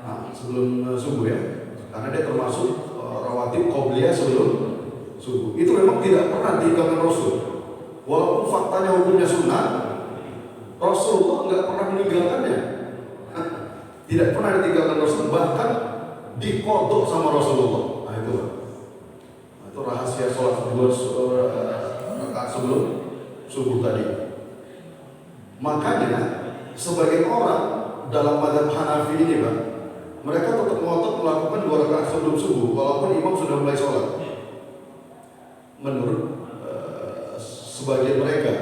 Nah, sebelum subuh ya. Karena dia termasuk rawatib qobliyah sebelum subuh. Itu memang tidak pernah ditinggalkan Rasul. Walaupun faktanya hukumnya sunnah, Rasulullah nggak pernah meninggalkannya. Tidak pernah ditinggalkan Rasul, bahkan dikodok sama Rasulullah. Nah itu, itu rahasia sholat dua rakaat sebelum subuh tadi. Makanya sebagian orang dalam mazhab Hanafi ini, Pak, mereka tetap ngotot melakukan 2 rakaat sebelum subuh walaupun imam sudah mulai sholat. Menurut sebagian mereka,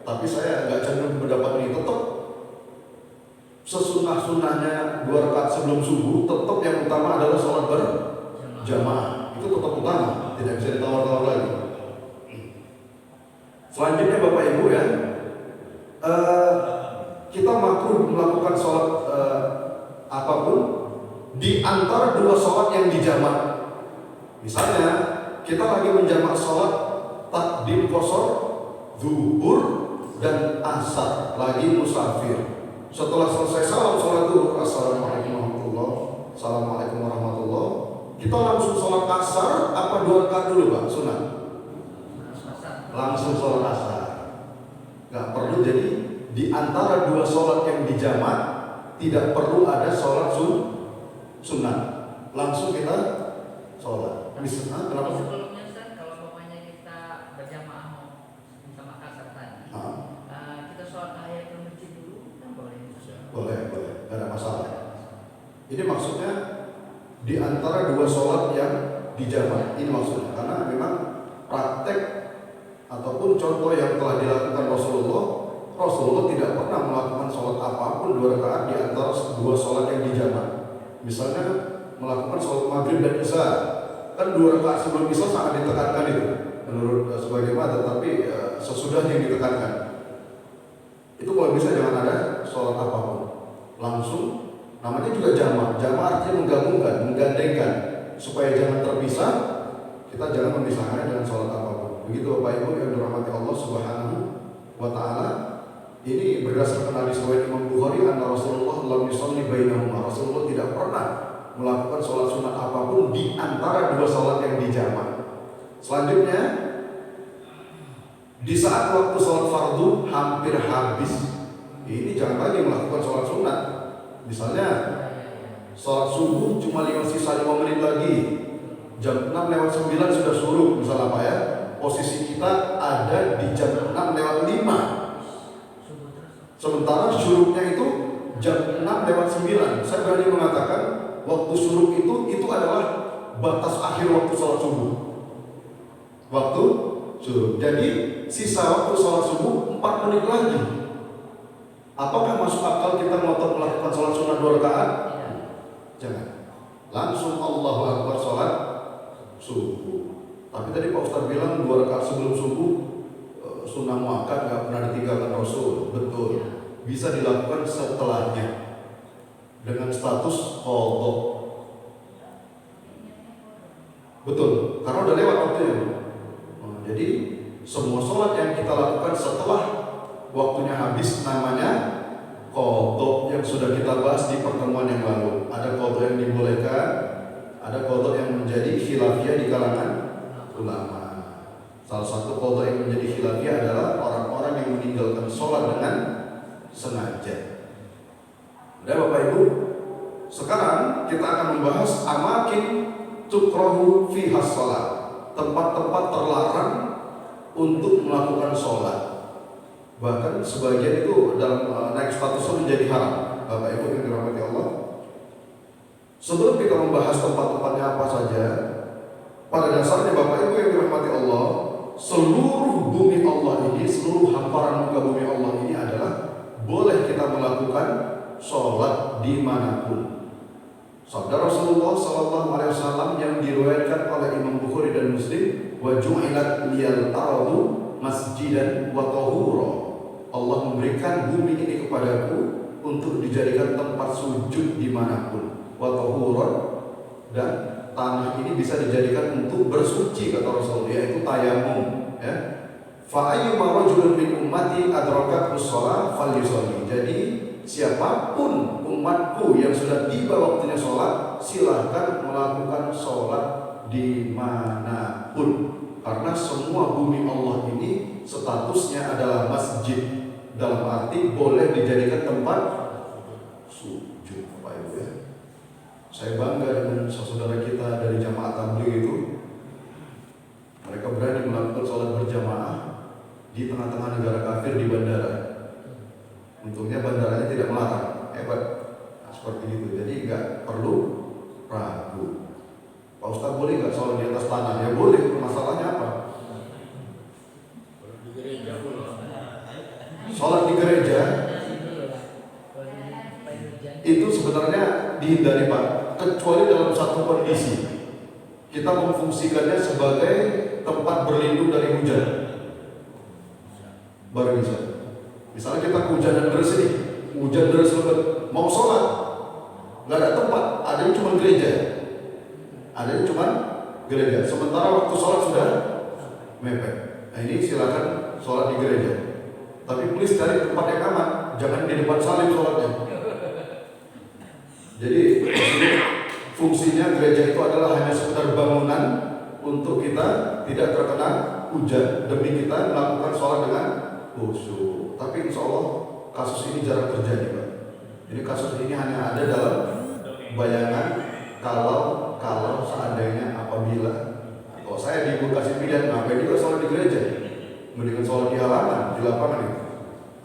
tapi saya nggak cenderung pendapat ini. Tetap sesunnah-sunnahnya 2 rakaat sebelum subuh, tetap yang utama adalah sholat berjamaah. Itu tetap utama, tidak bisa ditawar-tawar lagi. Selanjutnya Bapak Ibu ya, kita makruh melakukan sholat apapun di antara 2 sholat yang dijamak. Misalnya kita lagi menjamak sholat takdim qashar, zuhur dan asar, lagi musafir. Setelah selesai salam sholat zuhur, assalamualaikum warahmatullahi, assalamualaikum warahmatullahi, kita langsung sholat asar apa 2 rakaat dulu Pak sunat? Langsung sholat asar. Gak perlu, jadi di antara 2 sholat yang dijamak tidak perlu ada sholat sunat. Langsung kita sholat. Misalnya kenapa? Sebelumnya Ustaz, kalau bapaknya kita berjamaah sama kasar tadi, kita sholat tahiyatul masjid dulu kan boleh? Boleh, gak ada masalah. Ini maksudnya di antara 2 sholat yang dijamak. Ini maksudnya karena memang praktek ataupun contoh yang telah dilakukan Rasulullah tidak pernah melakukan sholat apapun 2 rakaat di antara 2 sholat yang dijamak. Misalnya melakukan sholat maghrib dan isya, kan 2 rakaat sebelum isya sangat ditekankan itu menurut sebagian mazhab, tapi sesudahnya ditekankan. Itu kalau bisa jangan ada sholat apapun, langsung. Namanya juga jamak. Jamak artinya menggabungkan, menggandengkan, supaya jangan terpisah. Kita jangan memisahkannya dengan sholat apapun. Begitu Bapak Ibu yang dirahmati Allah Subhanahu wa Ta'ala. Ini berdasarkan hadis riwayat Imam Bukhari, anna Rasulullah lam yusalli bainahuma. Rasulullah tidak pernah melakukan sholat sunat apapun di antara 2 sholat yang dijamak. Selanjutnya, di saat waktu sholat fardu hampir habis, ini jangan lagi melakukan sholat sunat. Misalnya sholat subuh cuma sisa 5 menit lagi, jam 6:09 sudah syuruk misalnya Pak ya. Posisi kita ada di jam 6:05. Sementara syuruknya itu jam 6:09. Saya berani mengatakan waktu syuruk itu adalah batas akhir waktu sholat subuh. Waktu syuruk. Jadi sisa waktu sholat subuh 4 menit lagi. Apakah masuk akal kita ngotot melakukan sholat sunat 2 rakaat? Jangan. Langsung Allahu Akbar sholat subuh. Tapi tadi Pak Ustaz bilang 2 rakaat sebelum subuh sunnah muakkad, nggak pernah ditinggalkan Rasul. Betul. Bisa dilakukan setelahnya dengan status qadha. Betul. Karena udah lewat waktunya. Jadi semua sholat yang kita lakukan setelah waktunya habis namanya qadha, yang sudah kita bahas di pertemuan yang lalu. Ada qadha yang dibolehkan, ada qadha yang menjadi khilafiyah di kalangan ulama. Salah satu qadha yang menjadi khilafiyah adalah orang-orang yang meninggalkan sholat dengan sengaja. Udah Bapak Ibu, sekarang kita akan membahas amakin tukrahu fiha shalah, tempat-tempat terlarang untuk melakukan sholat. Bahkan sebagian itu dalam naik statusnya menjadi haram. Bapak Ibu yang dirahmati Allah, sebelum kita membahas tempat-tempatnya apa saja, pada dasarnya Bapak Ibu yang dirahmati Allah, seluruh bumi Allah ini, seluruh hamparan muka bumi Allah ini adalah boleh kita melakukan sholat dimanapun. Sabda Rasulullah SAW yang diriwayatkan oleh Imam Bukhari dan Muslim, wa ju'ilat liyal ardu masjidan wa tahura. Allah memberikan bumi ini kepadaku untuk dijadikan tempat sujud dimanapun, wa tahura, dan tanah ini bisa dijadikan untuk bersuci kata Rasul, yaitu tayamum ya. Fa ayyuma rajulun min ummati adrakat shalah falyusalli. Jadi siapapun umatku yang sudah tiba waktunya sholat, silahkan melakukan sholat dimanapun. Karena semua bumi Allah ini statusnya adalah masjid, dalam arti boleh dijadikan tempat sujud Bapak Ibu ya. Saya bangga dengan saudara kita dari jamaah tabligh itu. Mereka berani melakukan sholat berjamaah di tengah-tengah negara kafir di bandara. Untungnya bandaranya tidak melarang, hebat. Nah, seperti itu. Jadi nggak perlu ragu. Pak Ustadz boleh nggak sholat di atas tanah? Ya boleh. Masalahnya apa? Kalau di gereja boleh. Sholat di gereja itu sebenarnya dihindari Pak, kecuali dalam satu kondisi. Kita memfungsikannya sebagai tempat berlindung dari hujan. Baru bisa. Misalnya kita kehujanan deras ini, hujan deras lebat, mau sholat, nggak ada tempat, adanya cuma gereja. Adanya cuma gereja. Sementara waktu sholat sudah mepet. Nah ini silakan sholat di gereja. Tapi please cari tempat yang aman, jangan di depan salib sholatnya. Jadi fungsinya gereja itu adalah hanya sekedar bangunan untuk kita tidak terkena hujan demi kita melakukan sholat dengan khusyuk. Tapi insya Allah kasus ini jarang terjadi Pak. Jadi kasus ini hanya ada dalam bayangan kalau seandainya apabila kalau saya kasih pilihan ngapain juga sholat di gereja, mendingan sholat di halaman, di lapangan itu.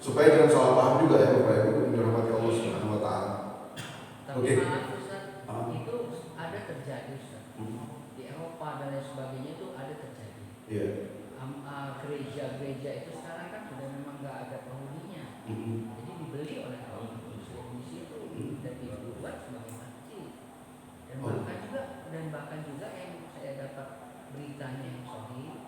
Supaya jangan salah paham juga ya Bapak Ibu yang dirahmati Allah Subhanahu wa taala. Tapi maaf Ustaz, itu ada terjadi Ustaz. Di Eropa dan lain sebagainya itu ada terjadi. Iya. Gereja-gereja itu sekarang kan sudah memang nggak ada penghuninya. Jadi dibeli oleh kaum muslim di situ dan dibuat sebagai masjid. Dan bahkan juga yang saya dapat beritanya yang sahih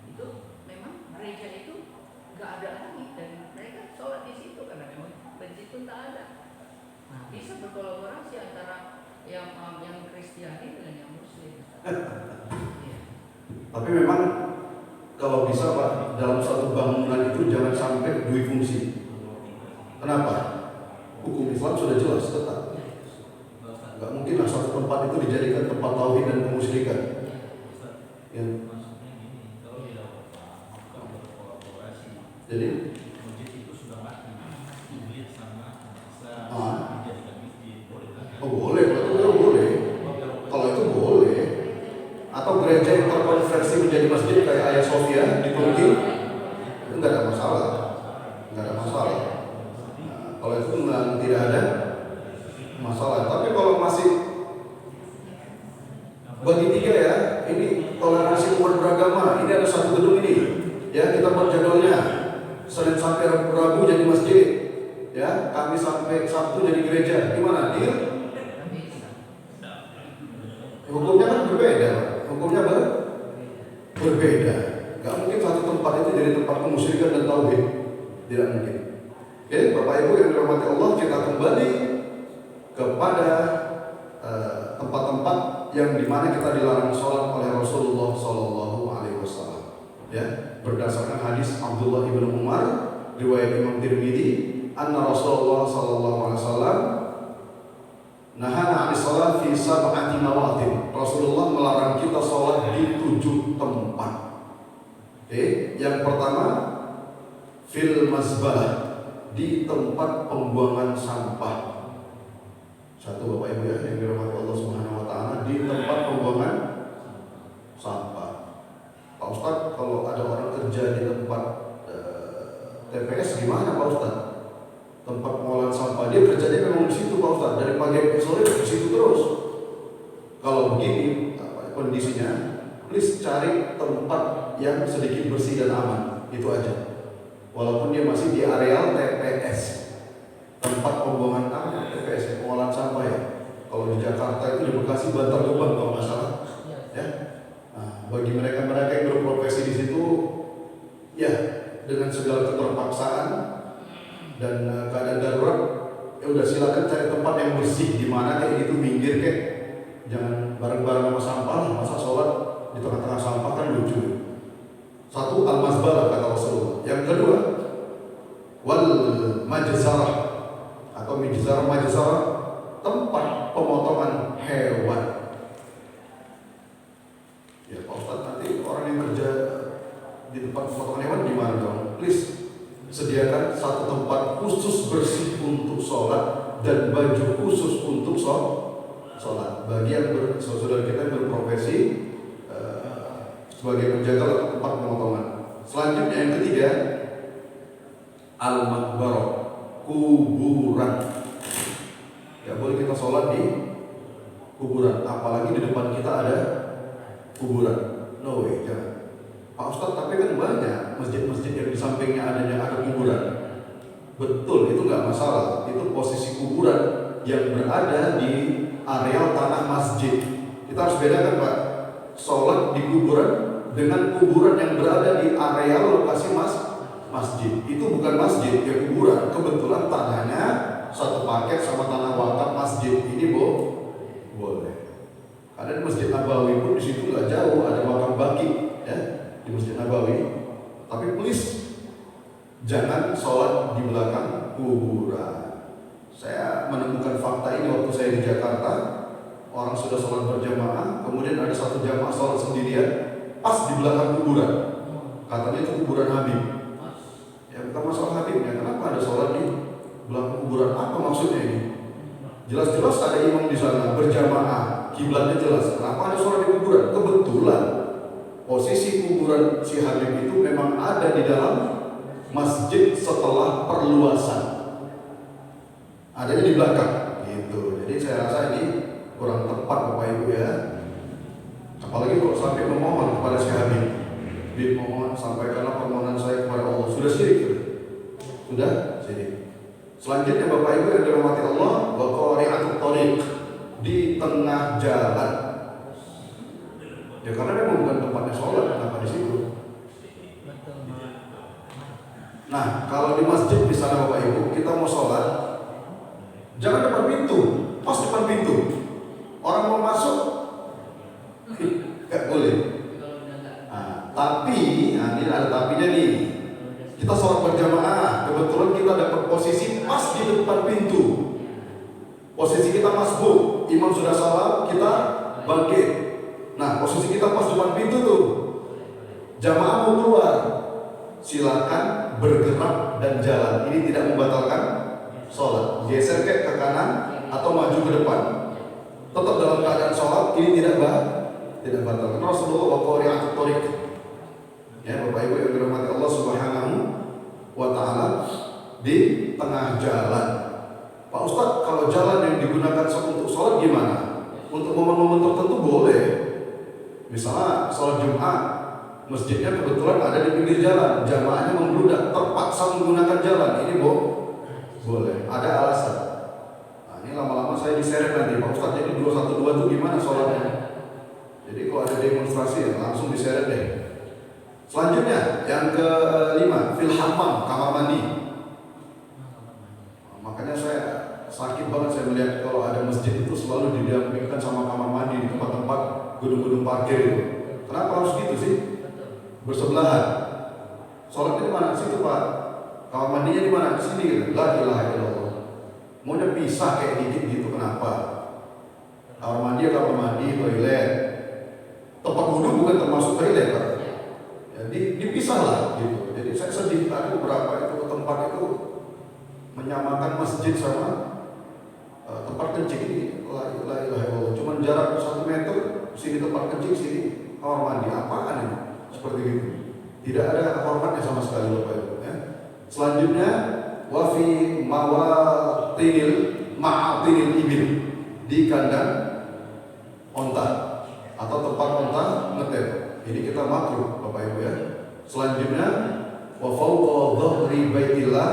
itu memang gereja itu nggak ada lagi dan mereka sholat di situ karena memang masjid itu tak ada. Nah, bisa berkolaborasi antara yang Kristiani dengan yang Muslim. Ya. Tapi memang kalau bisa Pak, dalam satu bangunan itu jangan sampai dua fungsi. Kenapa? Hukum Islam sudah jelas tetap. Gak mungkin lah satu tempat itu dijadikan tempat tauhid dan kemusyrikan. Ya. Jadi boleh, boleh. Kalau itu boleh. Atau gereja yang terkonversi menjadi masjid kayak Hagia Sophia di Turki, itu nggak ada masalah. Nah, kalau itu memang tidak ada masalah. Tapi kalau masih bagi tiga ya, ini toleransi umat beragama. Ini ada satu gedung ini, ya kita buat jadwalnya. Senin sampai Rabu jadi masjid, ya Kamis sampai Sabtu jadi gereja. Gimana? Deal? Hukumnya kan berbeda, hukumnya berbeda. Gak mungkin satu tempat itu jadi tempat kemusyrikan dan tauhid, tidak mungkin. Oke, Bapak Ibu yang dirahmati Allah, kita kembali kepada tempat-tempat yang dimana kita dilarang sholat oleh Rasulullah Sallallahu Alaihi Wasallam. Ya, berdasarkan hadis Abdullah ibn Umar, riwayat Imam Tirmidzi, anna Rasulullah Sallallahu Alaihi Wasallam nahana 'anis shalat fi sab'ati mawatin. Rasulullah melarang kita sholat di 7 tempat. Oke, yang pertama fil mazbalah, di tempat pembuangan sampah. Satu Bapak Ibu ya yang dirahmati Allah Subhanahu wa taala, di tempat pembuangan sampah. Pak Ustadz, kalau ada orang kerja di tempat TPS gimana Pak Ustadz? Tempat pengolahan sampah, dia kerjanya memang di situ Pak Ustadz, dari pagi sampai sore di situ terus. Kalau begini kondisinya, please cari tempat yang sedikit bersih dan aman, itu aja. Walaupun dia masih di areal TPS, tempat pembuangan TPS, pengolahan sampah ya. Kalau di Jakarta itu di Bekasi Bantar Gebang kalau nggak salah, ya. Nah, bagi mereka-mereka yang berprofesi di situ, ya dengan segala keterpaksaan dan keadaan darurat, ya udah silakan cari tempat yang bersih, di mana kayak gitu minggir kayak, jangan bareng-bareng sama sampah, masa sholat di tengah-tengah sampah kan lucu. Satu al-mazbalah kata Rasulullah. Yang kedua wal majzarah atau majzarah, tempat pemotongan hewan. Ya Pak Ustadz, nanti orang yang kerja di tempat pemotongan hewan gimana dong? Please sediakan satu tempat khusus bersih untuk sholat dan baju khusus untuk sholat. Bagi yang saudara kita yang berprofesi sebagai penjaga atau tempat pemotongan. Selanjutnya yang ketiga, al-maqbarah, kuburan. Ya boleh kita sholat di kuburan, apalagi di depan kita ada kuburan. No way, jangan. Pak Ustadz, tapi kan banyak masjid-masjid yang di sampingnya ada kuburan. Betul, itu nggak masalah. Itu posisi kuburan yang berada di areal tanah masjid. Kita harus bedakan, Pak, sholat di kuburan dengan kuburan yang berada di areal lokasi masjid. Itu bukan masjid, ya kuburan. Kebetulan tanahnya satu paket sama tanah wakaf masjid. Ini boleh. Karena di Masjid Nabawi pun di situ nggak jauh ada makam baki, ya, di Masjid Nabawi. Tapi please jangan sholat di belakang kuburan. Saya menemukan fakta ini waktu saya di Jakarta. Orang sudah sholat berjamaah, kemudian ada satu jamaah sholat sendirian, pas di belakang kuburan. Katanya itu kuburan Habib. Ya bukan masalah Habibnya, kenapa ada sholat di belakang kuburan? Apa maksudnya ini? Jelas-jelas ada imam di sana berjamaah, kiblatnya jelas. Kenapa ada sholat di kuburan? Kebetulan posisi kuburan si Habib itu memang ada di dalam masjid setelah perluasan. Adanya di belakang, gitu. Jadi saya rasa ini kurang tepat Bapak Ibu ya. Apalagi kalau sampai memohon kepada si Habib, mohon sampaikanlah permohonan saya kepada Allah. Sudah syirik, sudah syirik. Selanjutnya Bapak Ibu yang dirahmati Allah, wa qari'atut thariq, di tengah jalan. Ya karena memang bukan tempatnya sholat, kenapa di situ? Nah, kalau di masjid di sana Bapak Ibu, kita mau sholat, jangan depan pintu, pas depan pintu. Orang mau masuk, nggak boleh. Nah, tapi, ini ada tapinya nih. Kita sholat berjamaah, kebetulan kita dapat posisi pas di depan pintu. Posisi kita masbuk, imam sudah salam, kita bangkit. Nah, posisi kita pas depan pintu tuh. Jamaah mau keluar, silakan bergerak dan jalan. Ini tidak membatalkan sholat. Geser ke kanan atau maju ke depan, tetap dalam keadaan sholat. Ini tidak batal. Karena Rasulullah wa qari'atut thariq. Ya Bapak Ibu yang dirahmati Allah Subhanahu wa Ta'ala, di tengah jalan. Pak Ustadz, kalau jalan yang digunakan untuk sholat gimana? Untuk momen-momen tertentu boleh. Misalnya sholat Jumat, masjidnya kebetulan ada di pinggir jalan, jamaahnya membludak, terpaksa menggunakan jalan, ini boleh. Ada alasan. Nah, ini lama-lama saya diseret nanti, Pak Ustadz, jadi 212 itu gimana sholatnya? Jadi kalau ada demonstrasi ya langsung diseret deh. Selanjutnya yang kelima, fil hammam, kamar mandi. Makanya saya sakit banget saya melihat kalau ada masjid itu selalu didampingkan sama kamar mandi di tempat-tempat gedung-gedung parkir itu. Kenapa harus gitu sih? Bersebelahan. Sholatnya di mana? Situ Pak. Kamar mandinya di mana? Di sini. La ilaha illallah. Maunya pisah kayak dikit gitu, kenapa? Kamar mandi ya kamar mandi, toilet. Tempat wudhu bukan termasuk toilet Pak. Ya, dipisah lah gitu. Jadi saya sedih tadi beberapa itu ke tempat itu menyamakan masjid sama tempat kencing. Ini la ilaha illallah. Cuman jarak 1 meter, sini tempat kencing, sini kamar mandi. Apaan ini? Seperti itu. Tidak ada hormatnya sama sekali Bapak Ibu ya. Selanjutnya wa fi ma'atinil ibil, di kandang onta atau tempat onta ngetem. Ini kita makruh Bapak Ibu ya. Selanjutnya wa fawqa dhahri baitillah,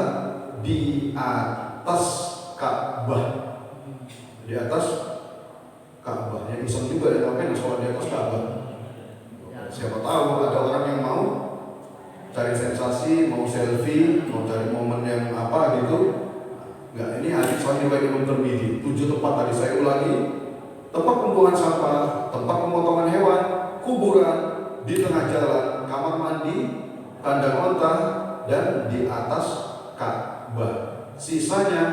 di atas Ka'bah. Di atas Ka'bah. Yang iseng juga ya, ngapain sholat di atas Ka'bah? Siapa tahu ada orang yang mau cari sensasi, mau selfie, mau cari momen yang apa gitu. Enggak, ini hadis sahih riwayat Imam Tirmidzi. 7 tempat tadi saya ulangi. Tempat pembuangan sampah, tempat pemotongan hewan, kuburan, di tengah jalan, kamar mandi, kandang onta, dan di atas Ka'bah. Sisanya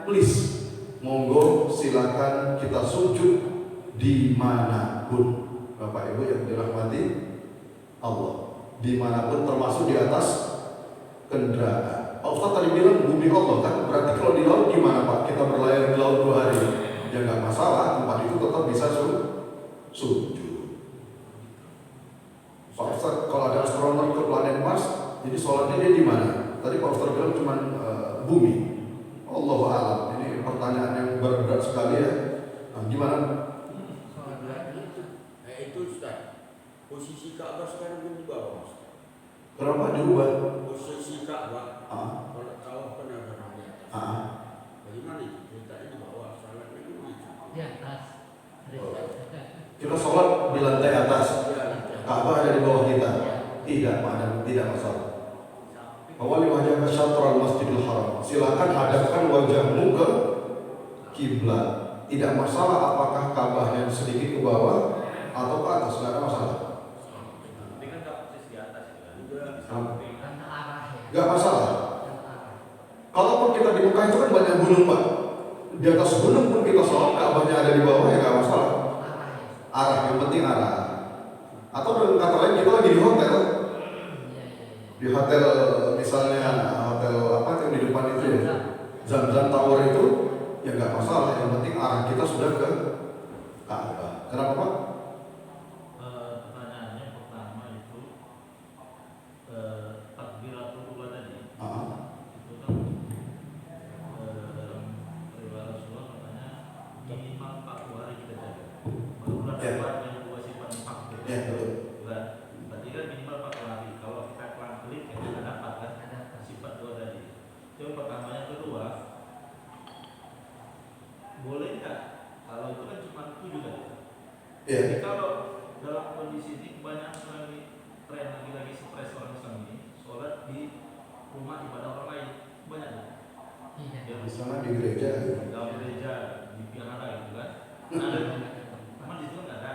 please, monggo silakan kita sujud dimanapun Bapak Ibu yang dirahmati Allah, dimanapun termasuk di atas kendaraan. Pak Ustadz tadi bilang bumi Allah kan, berarti kalau di laut gimana Pak? Kita berlayar di laut 2 hari, ya nggak masalah, tempat itu tetap cuma bumi? Allahu a'lam. Ini pertanyaan yang berat sekali ya. Nah, gimana? Itu Ustaz, posisi Ka'bah sekarang kan di bawah Ustaz. Kenapa dirubah? Posisi Ka'bah kalau tahu kan ada di atas. Bagaimana itu? Ceritanya di bawah, salatnya di Di atas. Kita sholat di lantai atas, Ka'bah ada di bawah kita. Tidak masalah. Awali wajah ke syatral Masjidil Haram. Silakan hadapkan wajahmu ke kiblat. Tidak masalah apakah Ka'bahnya sedikit ke bawah atau ke atas, tidak ada masalah. Tapi kan nggak persis di atas ya. Karena arah ya. Gak masalah. Karena arah. Kalaupun kita di Mekah itu kan banyak gunung Pak. Di atas gunung pun kita sholat, Ka'bahnya ada di bawah ya gak masalah. Arah ya. Arah, yang penting arah. Atau dengan kata lain kita lagi di hotel. Di hotel misalnya hotel apa yang di depan itu ya, Zam-Zam Tower itu ya nggak masalah, yang penting arah kita sudah ke Ka'bah. Kenapa Pak? Pertanyaannya pertama itu takbiratul ula tadi itu kan dalam riwayat Rasulullah katanya minimal 40 hari kita jaga barulah dapat yang dua sifat fakir. Ya betul. Berarti kan minimal 40 hari. Kalau kita kelang-keling kita tidak dapat kan sifat dua tadi. Itu yang pertama. Yang kedua, boleh nggak kalau itu kan cuma 7 tadi. Iya. Jadi kalau dalam kondisi ini kebanyakan lagi tren lagi stres orang Islam ini sholat di rumah ibadah orang lain banyak kan? Iya. Ya, Di sana di gereja. dalam gereja di vihara gitu kan? Ada, cuman di situ nggak ada.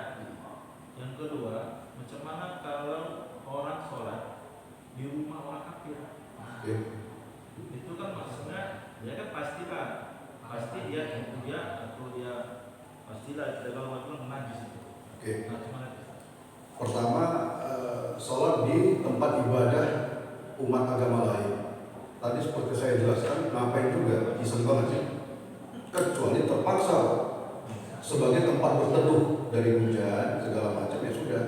Yang kedua, macam mana kalau orang sholat di rumah orang kafir? Nah, Iya. itu kan maksudnya dia kan pasti dia pastilah tidak kalau waktu najis itu. Oke. Nah, cuman itu. Pertama, sholat di tempat ibadah umat agama lain. Tadi seperti saya jelaskan, ngapain juga iseng banget sih. Kecuali terpaksa sebagai tempat berteduh dari hujan segala macam ya sudah.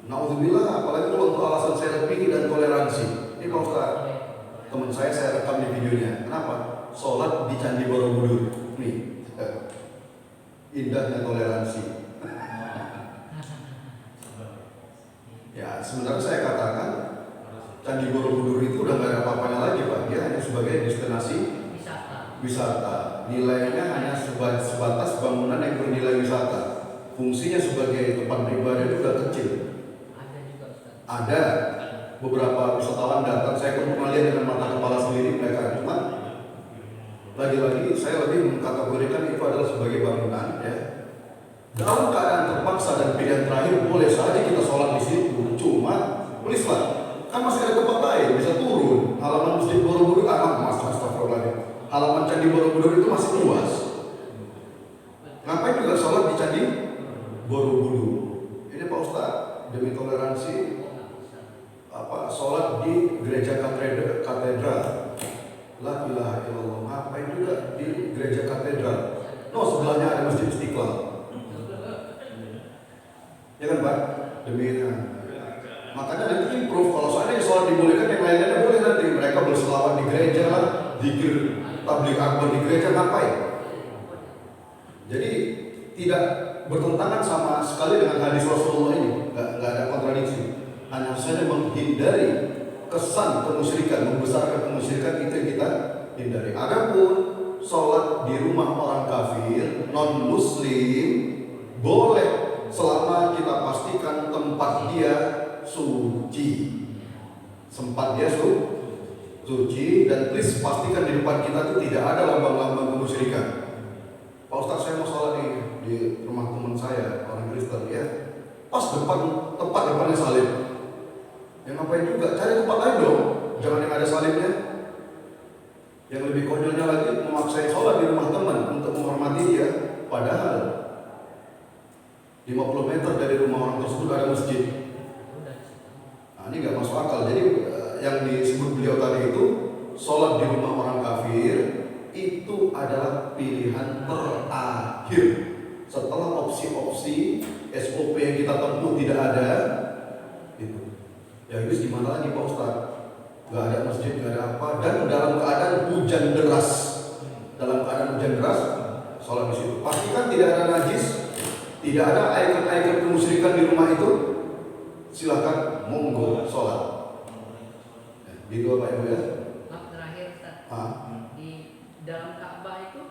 Nauzubillah, apalagi kalau untuk alasan selfie dan toleransi. Ini Pak Ustaz, teman saya rekam di videonya. Kenapa? Sholat di Candi Borobudur. Nih, indahnya toleransi. Ya, sebenarnya saya katakan Candi Borobudur itu udah gak ada apa-apanya lagi Pak. Dia hanya sebagai destinasi wisata. Nilainya hanya sebatas bangunan yang bernilai wisata. Fungsinya sebagai tempat beribadah itu udah kecil. Ada juga Ustaz. Ada beberapa wisatawan datang, saya pun pernah lihat dengan mata kepala sendiri mereka. Cuma lagi-lagi saya lebih mengkategorikan itu adalah sebagai bangunan ya. Dalam keadaan terpaksa dan pilihan terakhir boleh saja kita sholat di situ. Cuma tulislah, kan masih ada tempat lain bisa turun. Halaman Masjid Borobudur, astagfirullahaladzim. Halaman Candi Borobudur itu masih luas. Ngapain juga sholat di Candi Borobudur? Ini Pak Ustaz, demi toleransi, sholat di gereja katedral. La ilaha illallah. Ngapain juga di gereja katedral? No, sebelahnya ada Masjid Istiqlal. Ya kan Pak? Demi makanya nanti improve. Kalau soalnya sholat dibolehkan, yang lainnya boleh nanti. Mereka berselawat di gereja lah, zikir tabligh akbar di gereja, ngapain? Jadi tidak bertentangan sama sekali dengan hadis Rasulullah ini. Nggak ada kontradiksi. Hanya saja menghindari kesan kemusyrikan, membesarkan kemusyrikan, itu yang kita hindari. Adapun sholat di rumah orang kafir, non muslim, boleh selama kita pastikan tempat dia suci. Tempat dia suci, dan please pastikan di depan kita itu tidak ada lambang-lambang kemusyrikan. Pak Ustaz, saya mau sholat di rumah teman saya, orang Kristen ya. Pas tempat depannya salib. Yang ngapain juga? Cari tempat lain dong. Jangan yang ada salibnya. Yang lebih konyolnya lagi, memaksain sholat di rumah teman untuk menghormati dia. Padahal 50 meter dari rumah orang tersebut ada masjid. Nah, ini nggak masuk akal. Jadi yang disebut beliau tadi itu sholat di rumah orang kafir itu adalah pilihan terakhir. Setelah opsi-opsi SOP yang kita tempuh tidak ada, itu. Ya itu gimana lagi Pak Ustaz? nggak ada masjid, nggak ada apa, dan dalam keadaan hujan deras, sholat di situ. Pastikan tidak ada najis, tidak ada icon-icon kemusyrikan di rumah itu. Silakan monggo sholat. Gitu Bapak Ibu ya. Terakhir Ustaz, di dalam Ka'bah itu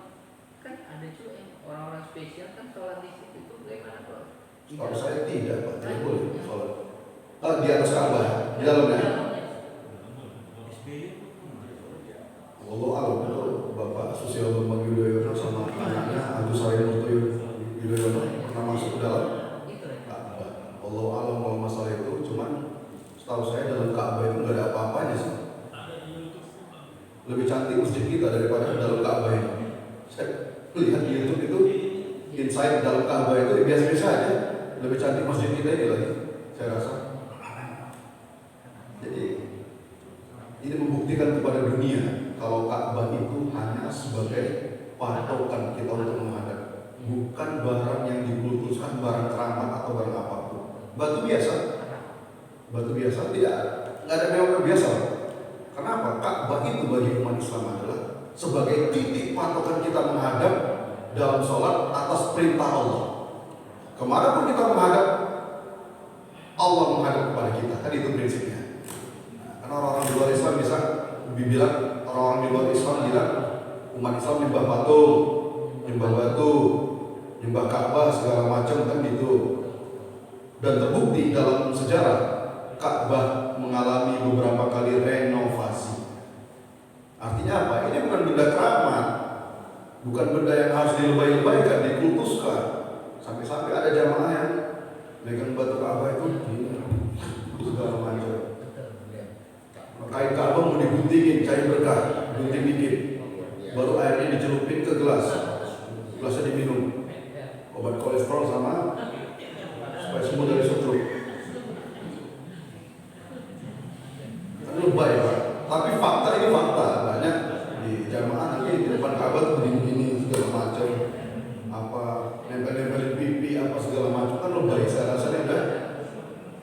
kan ada juga yang orang-orang spesial kan sholat di situ, itu bagaimana kalau? Kalau saya tidak, Pak, tidak boleh sholat. Di atas Ka'bah, di dalamnya. Allah alam itu Bapak Susilo Bambang Yudhoyono sama anaknya Agus Harimurti Yudhoyono pernah masuk ke dalam Ka'bah. Allah alam kalau masalah itu, cuman setahu saya dalam Ka'bah itu nggak ada apa-apanya sih. Lebih cantik masjid kita daripada dalam Ka'bah ini. Saya lihat di YouTube itu inside dalam Ka'bah itu biasa-biasa aja. Lebih cantik masjid kita ini lagi, saya rasa. Jadi ini membuktikan kepada dunia kalau Ka'bah itu hanya sebagai patokan kita untuk menghadap, bukan barang yang dikultuskan, barang keramat atau barang apapun. Batu biasa tidak ada mewah biasa. Kenapa? Ka'bah itu bagi umat Islam adalah sebagai titik patokan kita menghadap dalam sholat atas perintah Allah. Kemana pun kita menghadap, Allah menghadap kepada kita. Kan itu prinsipnya. Karena orang-orang di luar Islam bisa bilang, orang-orang di luar Islam bilang umat Islam nyembah batu, nyembah Ka'bah segala macam kan gitu. Dan terbukti dalam sejarah Ka'bah mengalami beberapa kali renovasi. Artinya apa? Ini bukan benda keramat, bukan benda yang harus dilebay-lebaykan, dikultuskan. Sampai-sampai ada jamaah yang megang batu Ka'bah itu segala macam. Kain Ka'bah mau diguntingin, cair berkah, gunting dikit, baru airnya dicelupin ke gelasnya diminum, obat kolesterol sama supaya sembuh dari stroke. Kan lebay Pak, tapi fakta ini fakta. Banyak di jamaah nanti di depan Ka'bah tuh begini segala macam, apa nempel-nempelin pipi apa segala macam, kan lebay. Saya rasa ini udah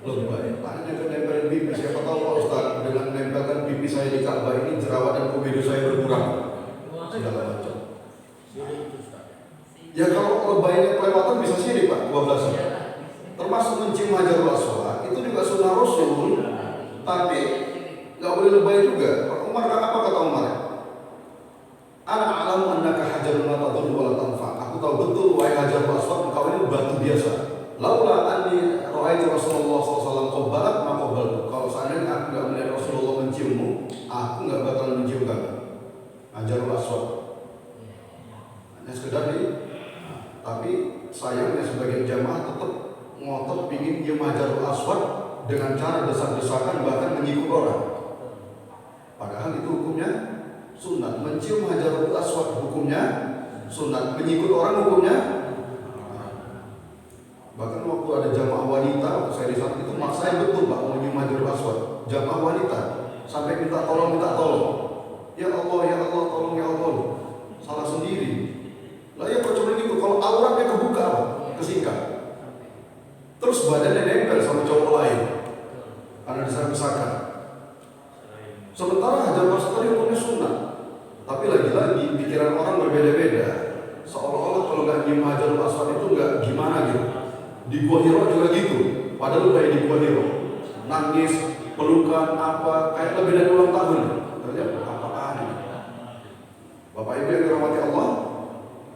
lebay. Tanya ke nempelin pipi, siapa tahu Pak Ustaz dengan nempelkan pipi saya di Ka'bah ini jerawat dan komedo saya berkurang segala macam. Ya kalau lebaynya kelewatan bisa sirik Pak, 12. Termasuk mencium Hajarul Aswad itu juga sunnah Rasul, tapi nggak boleh lebay juga. Umar apa kata Umar? Ana a'lamu annaka hajarun la tadurru wa la tanfa. Aku tahu betul wahai Hajarul Aswad, engkau ini batu biasa. Laula anni ra'aitu Rasulullah SAW qabbalat ma qabbaltu. Kalau seandainya aku nggak melihat Rasulullah menciummu, aku nggak bakal mencium kamu. Hajarul Aswad. Hanya sekedar tapi sayangnya sebagian jamaah tetap ngotot pingin nyium Hajarul Aswad dengan cara desak-desakan bahkan menyikut orang. Padahal itu hukumnya sunat. Mencium Hajarul Aswad hukumnya sunat. Menyikut orang hukumnya. Bahkan waktu ada jamaah wanita, waktu saya di sana itu maksain betul Pak mau nyium Hajarul Aswad. Jamaah wanita sampai minta tolong. Ya Allah, tolong ya Allah. Salah sendiri. Lah ya kok cuma gitu, kalau auratnya kebuka Pak, kesingkat. Terus badannya nempel sama cowok lain karena desak-desakan. Sementara Hajarul Aswad tadi hukumnya sunat. Tapi lagi-lagi pikiran orang berbeda-beda. Seolah-olah kalau nggak nyium Hajarul Aswad itu nggak gimana gitu. Di Gua Hiro juga gitu. Padahal kayak di Gua Hiro nangis, pelukan apa, kayak lebih dari ulang tahun. Ternyata apaan ini? Bapak Ibu yang dirahmati Allah,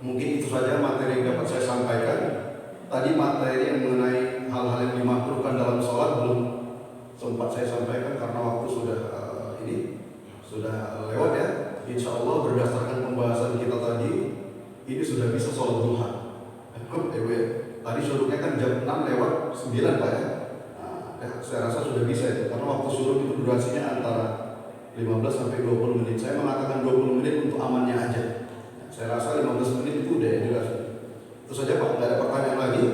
mungkin itu saja materi yang dapat saya sampaikan. Tadi materi yang mengenai hal-hal yang dimakruhkan dalam sholat belum sempat saya sampaikan karena waktu sudah lewat ya. Insya Allah berdasarkan pembahasan kita tadi, ini sudah bisa sholat duha. Tadi syuruknya kan jam 6 lewat 9 Pak ya. Saya rasa sudah bisa itu karena waktu syuruk itu durasinya antara 15 sampai 20 menit. Saya mengatakan 20 menit untuk amannya aja. Saya rasa 15 menit itu udah jelas. Itu saja Pak, nggak ada pertanyaan lagi.